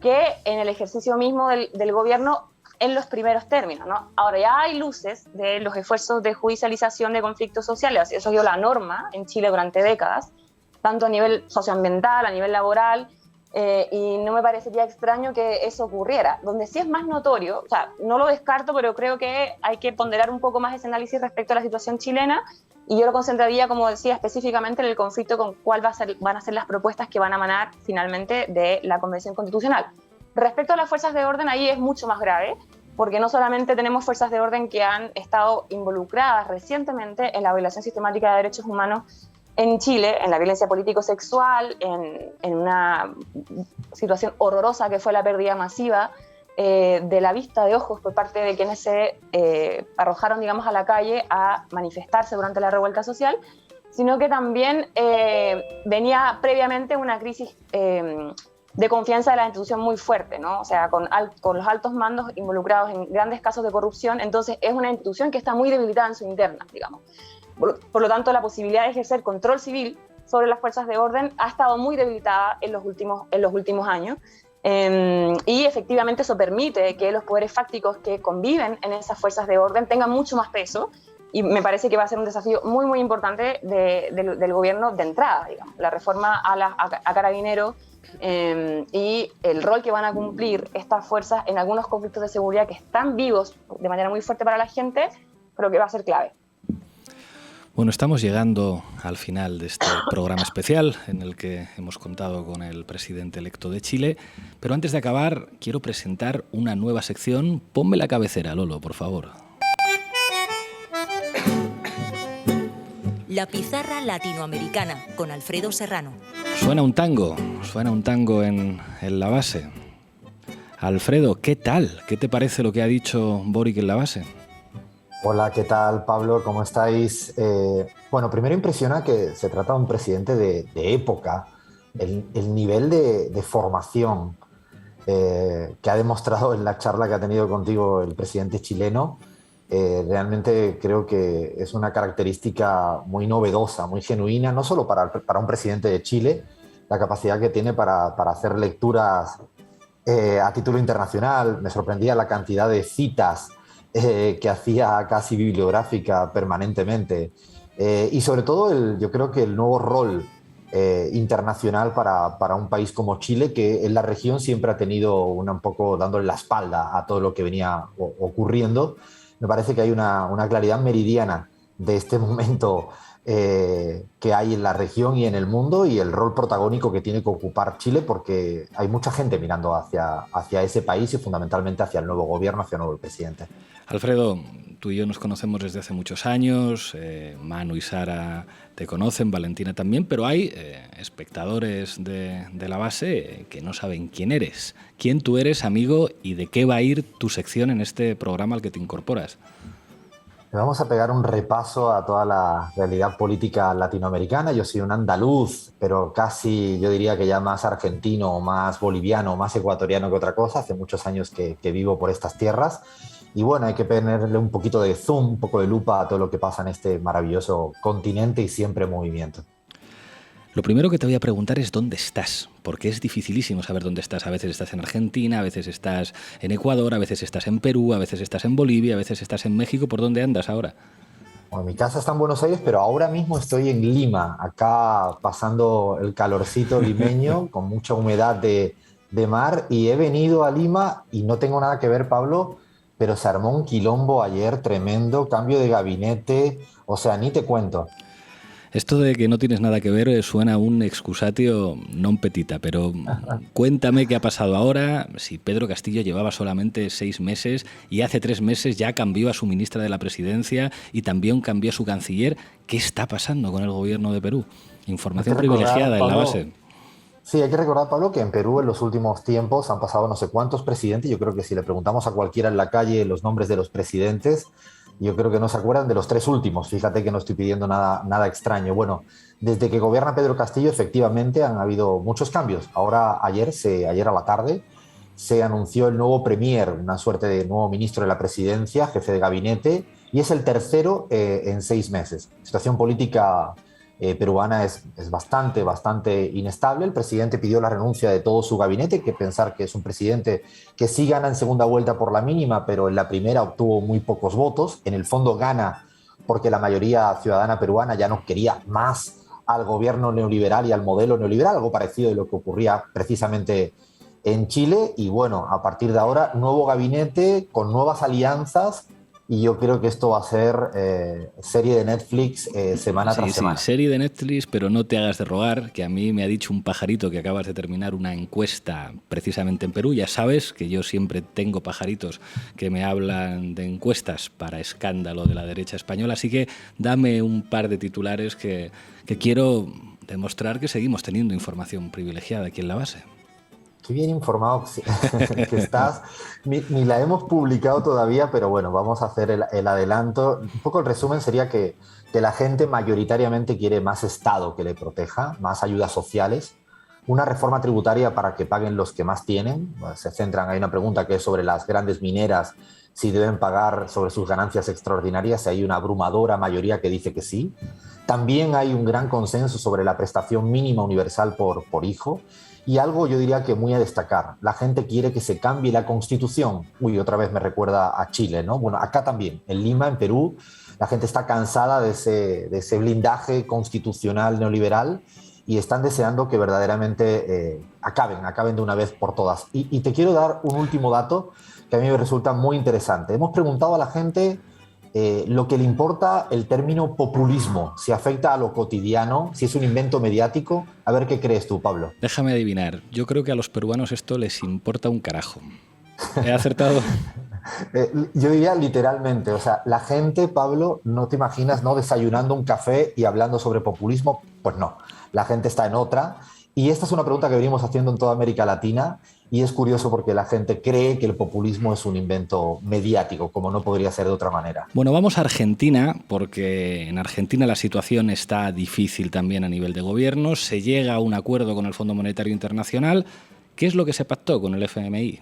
que en el ejercicio mismo del gobierno en los primeros términos, ¿no? Ahora ya hay luces de los esfuerzos de judicialización de conflictos sociales. Eso ha sido la norma en Chile durante décadas, tanto a nivel socioambiental, a nivel laboral, y no me parecería extraño que eso ocurriera. Donde sí es más notorio, o sea, no lo descarto, pero creo que hay que ponderar un poco más ese análisis respecto a la situación chilena, y yo lo concentraría, como decía, específicamente en el conflicto con cuál van a ser las propuestas que van a emanar finalmente de la Convención Constitucional. Respecto a las fuerzas de orden, ahí es mucho más grave, porque no solamente tenemos fuerzas de orden que han estado involucradas recientemente en la violación sistemática de derechos humanos en Chile, en la violencia político-sexual, en una situación horrorosa que fue la pérdida masiva de la vista de ojos por parte de quienes se arrojaron, digamos, a la calle a manifestarse durante la revuelta social, sino que también venía previamente una crisis de confianza de la institución muy fuerte, ¿no? O sea, con los altos mandos involucrados en grandes casos de corrupción. Entonces es una institución que está muy debilitada en su interna, digamos. Por lo tanto, la posibilidad de ejercer control civil sobre las fuerzas de orden ha estado muy debilitada en los últimos años. Y efectivamente eso permite que los poderes fácticos que conviven en esas fuerzas de orden tengan mucho más peso, y me parece que va a ser un desafío muy, muy importante del gobierno de entrada, digamos. La reforma a Carabineros y el rol que van a cumplir estas fuerzas en algunos conflictos de seguridad que están vivos de manera muy fuerte para la gente, creo que va a ser clave. Bueno, estamos llegando al final de este programa especial en el que hemos contado con el presidente electo de Chile, pero antes de acabar quiero presentar una nueva sección. Ponme la cabecera, Lolo, por favor. La pizarra latinoamericana con Alfredo Serrano. Suena un tango en la base. Alfredo, ¿qué tal? ¿Qué te parece lo que ha dicho Boric en la base? Hola, ¿qué tal, Pablo? ¿Cómo estáis? Bueno, primero impresiona que se trata de un presidente de época, el nivel de formación que ha demostrado en la charla que ha tenido contigo el presidente chileno. Realmente creo que es una característica muy novedosa, muy genuina, no solo para un presidente de Chile, la capacidad que tiene para hacer lecturas a título internacional. Me sorprendía la cantidad de citas que hacía casi bibliográfica permanentemente. Y sobre todo, yo creo que el nuevo rol internacional para un país como Chile, que en la región siempre ha tenido un poco dándole la espalda a todo lo que venía ocurriendo. Me parece que hay una claridad meridiana de este momento que hay en la región y en el mundo, y el rol protagónico que tiene que ocupar Chile, porque hay mucha gente mirando hacia ese país y fundamentalmente hacia el nuevo gobierno, hacia el nuevo presidente. Alfredo, tú y yo nos conocemos desde hace muchos años, Manu y Sara te conocen, Valentina también, pero hay espectadores de la base que no saben quién eres, quién tú eres, amigo, y de qué va a ir tu sección en este programa al que te incorporas. Vamos a pegar un repaso a toda la realidad política latinoamericana. Yo soy un andaluz, pero casi yo diría que ya más argentino, más boliviano, más ecuatoriano que otra cosa. Hace muchos años que vivo por estas tierras. Y bueno, hay que ponerle un poquito de zoom, un poco de lupa a todo lo que pasa en este maravilloso continente y siempre en movimiento. Lo primero que te voy a preguntar es dónde estás, porque es dificilísimo saber dónde estás. A veces estás en Argentina, a veces estás en Ecuador, a veces estás en Perú, a veces estás en Bolivia, a veces estás en México. ¿Por dónde andas ahora? Bueno, mi casa está en Buenos Aires, pero ahora mismo estoy en Lima, acá pasando el calorcito limeño con mucha humedad de mar, y he venido a Lima y no tengo nada que ver, Pablo, pero se armó un quilombo ayer tremendo, cambio de gabinete, o sea, ni te cuento. Esto de que no tienes nada que ver suena a un excusatio non petita, pero cuéntame qué ha pasado ahora, si Pedro Castillo llevaba solamente 6 meses y hace 3 meses ya cambió a su ministra de la Presidencia y también cambió a su canciller. ¿Qué está pasando con el gobierno de Perú? Información privilegiada en la base. Sí, hay que recordar, Pablo, que en Perú en los últimos tiempos han pasado no sé cuántos presidentes. Yo creo que si le preguntamos a cualquiera en la calle los nombres de los presidentes, yo creo que no se acuerdan de los 3 últimos. Fíjate que no estoy pidiendo nada extraño. Bueno, desde que gobierna Pedro Castillo, efectivamente han habido muchos cambios. Ayer a la tarde se anunció el nuevo premier, una suerte de nuevo ministro de la Presidencia, jefe de gabinete, y es el tercero en 6 meses. La situación política peruana es bastante inestable. El presidente pidió la renuncia de todo su gabinete. Hay que pensar que es un presidente que sí gana en segunda vuelta por la mínima, pero en la primera obtuvo muy pocos votos. En el fondo gana porque la mayoría ciudadana peruana ya no quería más al gobierno neoliberal y al modelo neoliberal, algo parecido de lo que ocurría precisamente en Chile. Y bueno, a partir de ahora, nuevo gabinete con nuevas alianzas. Y yo creo que esto va a ser serie de Netflix semana tras semana. Sí, serie de Netflix, pero no te hagas de rogar, que a mí me ha dicho un pajarito que acabas de terminar una encuesta precisamente en Perú. Ya sabes que yo siempre tengo pajaritos que me hablan de encuestas para escándalo de la derecha española, así que dame un par de titulares que quiero demostrar que seguimos teniendo información privilegiada aquí en la base. Qué bien informado que estás. Ni la hemos publicado todavía, pero bueno, vamos a hacer el adelanto. Un poco el resumen sería que la gente mayoritariamente quiere más Estado que le proteja, más ayudas sociales, una reforma tributaria para que paguen los que más tienen. Se centran, hay una pregunta que es sobre las grandes mineras, si deben pagar sobre sus ganancias extraordinarias. Hay una abrumadora mayoría que dice que sí. También hay un gran consenso sobre la prestación mínima universal por hijo. Y algo yo diría que muy a destacar, la gente quiere que se cambie la Constitución. Uy, otra vez me recuerda a Chile, ¿no? Bueno, acá también, en Lima, en Perú, la gente está cansada de ese blindaje constitucional neoliberal y están deseando que verdaderamente acaben de una vez por todas. Y te quiero dar un último dato que a mí me resulta muy interesante. Hemos preguntado a la gente lo que le importa el término populismo, si afecta a lo cotidiano, si es un invento mediático. A ver qué crees tú, Pablo. Déjame adivinar, yo creo que a los peruanos esto les importa un carajo. ¿He acertado? Yo diría literalmente, o sea, la gente, Pablo, no te imaginas, ¿no?, desayunando un café y hablando sobre populismo. Pues no, la gente está en otra. Y esta es una pregunta que venimos haciendo en toda América Latina y es curioso porque la gente cree que el populismo es un invento mediático, como no podría ser de otra manera. Bueno, vamos a Argentina, porque en Argentina la situación está difícil también a nivel de gobierno. Se llega a un acuerdo con el Fondo Monetario Internacional. ¿Qué es lo que se pactó con el FMI?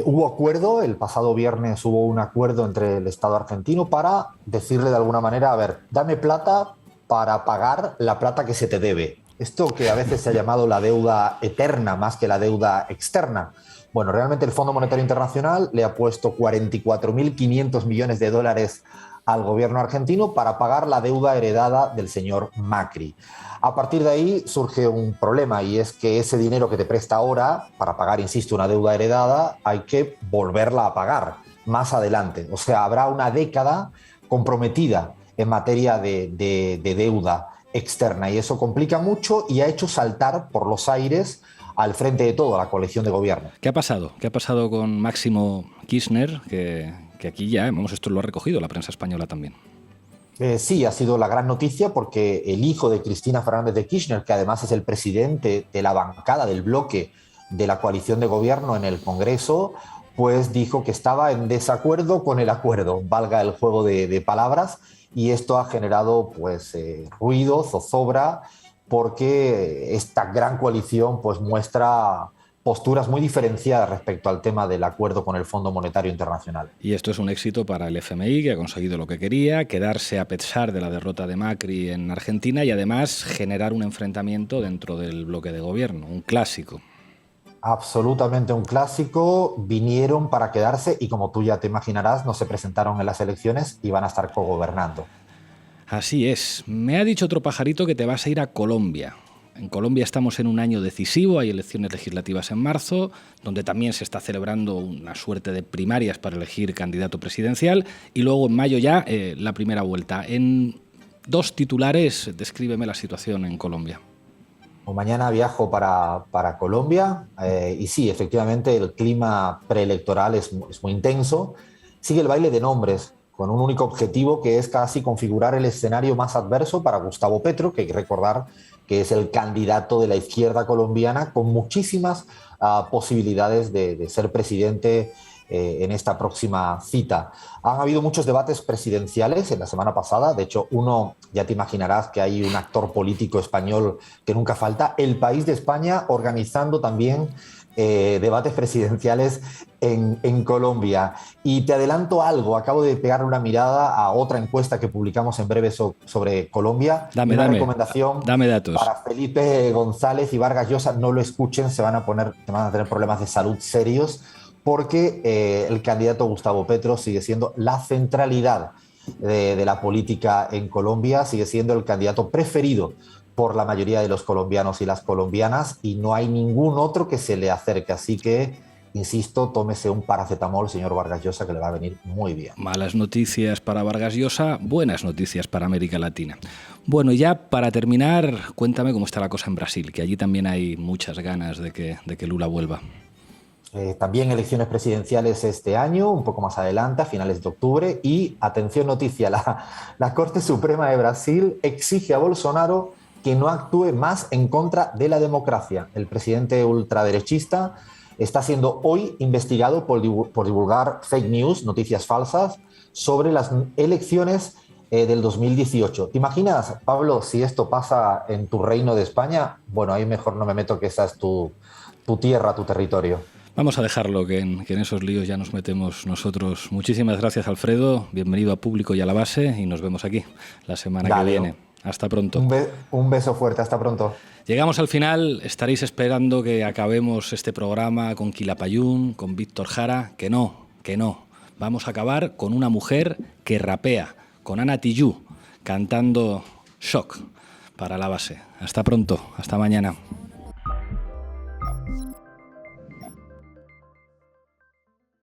Hubo acuerdo, el pasado viernes hubo un acuerdo entre el Estado argentino para decirle de alguna manera, a ver, dame plata para pagar la plata que se te debe. Esto que a veces se ha llamado la deuda eterna más que la deuda externa. Bueno, realmente el Fondo Monetario Internacional le ha puesto 44.500 millones de dólares al gobierno argentino para pagar la deuda heredada del señor Macri. A partir de ahí surge un problema y es que ese dinero que te presta ahora para pagar, insisto, una deuda heredada, hay que volverla a pagar más adelante. O sea, habrá una década comprometida en materia de deuda externa y eso complica mucho y ha hecho saltar por los aires al frente de todo a la coalición de gobierno. ¿Qué ha pasado? ¿Qué ha pasado con Máximo Kirchner? Que aquí ya, esto lo ha recogido la prensa española también. Sí, ha sido la gran noticia porque el hijo de Cristina Fernández de Kirchner, que además es el presidente de la bancada del bloque de la coalición de gobierno en el Congreso, pues dijo que estaba en desacuerdo con el acuerdo, valga el juego de palabras, y esto ha generado pues ruido, zozobra, porque esta gran coalición pues muestra posturas muy diferenciadas respecto al tema del acuerdo con el Fondo Monetario Internacional. Y esto es un éxito para el FMI, que ha conseguido lo que quería, quedarse a pesar de la derrota de Macri en Argentina y además generar un enfrentamiento dentro del bloque de gobierno, un clásico. Absolutamente un clásico, vinieron para quedarse y como tú ya te imaginarás, no se presentaron en las elecciones y van a estar cogobernando. Así es. Me ha dicho otro pajarito que te vas a ir a Colombia. En Colombia estamos en un año decisivo, hay elecciones legislativas en marzo, donde también se está celebrando una suerte de primarias para elegir candidato presidencial y luego en mayo ya la primera vuelta. En 2 titulares, descríbeme la situación en Colombia. Mañana viajo para Colombia y sí, efectivamente el clima preelectoral es muy intenso. Sigue el baile de nombres con un único objetivo que es casi configurar el escenario más adverso para Gustavo Petro, que hay que recordar que es el candidato de la izquierda colombiana con muchísimas posibilidades de ser presidente en esta próxima cita. Han habido muchos debates presidenciales en la semana pasada, de hecho uno, ya te imaginarás que hay un actor político español que nunca falta, El País de España organizando también debates presidenciales en Colombia. Y te adelanto algo, acabo de pegarle una mirada a otra encuesta que publicamos en breve sobre Colombia. Dame recomendación datos. Para Felipe González y Vargas Llosa, no lo escuchen, se van a tener problemas de salud serios, porque el candidato Gustavo Petro sigue siendo la centralidad de la política en Colombia, sigue siendo el candidato preferido por la mayoría de los colombianos y las colombianas y no hay ningún otro que se le acerque. Así que, insisto, tómese un paracetamol, señor Vargas Llosa, que le va a venir muy bien. Malas noticias para Vargas Llosa, buenas noticias para América Latina. Bueno, ya para terminar, cuéntame cómo está la cosa en Brasil, que allí también hay muchas ganas de que Lula vuelva. También elecciones presidenciales este año, un poco más adelante, a finales de octubre. Y, atención noticia, la Corte Suprema de Brasil exige a Bolsonaro que no actúe más en contra de la democracia. El presidente ultraderechista está siendo hoy investigado por divulgar fake news, noticias falsas, sobre las elecciones del 2018. ¿Te imaginas, Pablo, si esto pasa en tu reino de España? Bueno, ahí mejor no me meto, que esa es tu tierra, tu territorio. Vamos a dejarlo, que en esos líos ya nos metemos nosotros. Muchísimas gracias, Alfredo. Bienvenido a Público y a la Base, y nos vemos aquí la semana que viene. Hasta pronto. Un beso fuerte, hasta pronto. Llegamos al final. Estaréis esperando que acabemos este programa con Quilapayún, con Víctor Jara. Que no. Vamos a acabar con una mujer que rapea, con Ana Tijoux, cantando Shock para la Base. Hasta pronto, hasta mañana.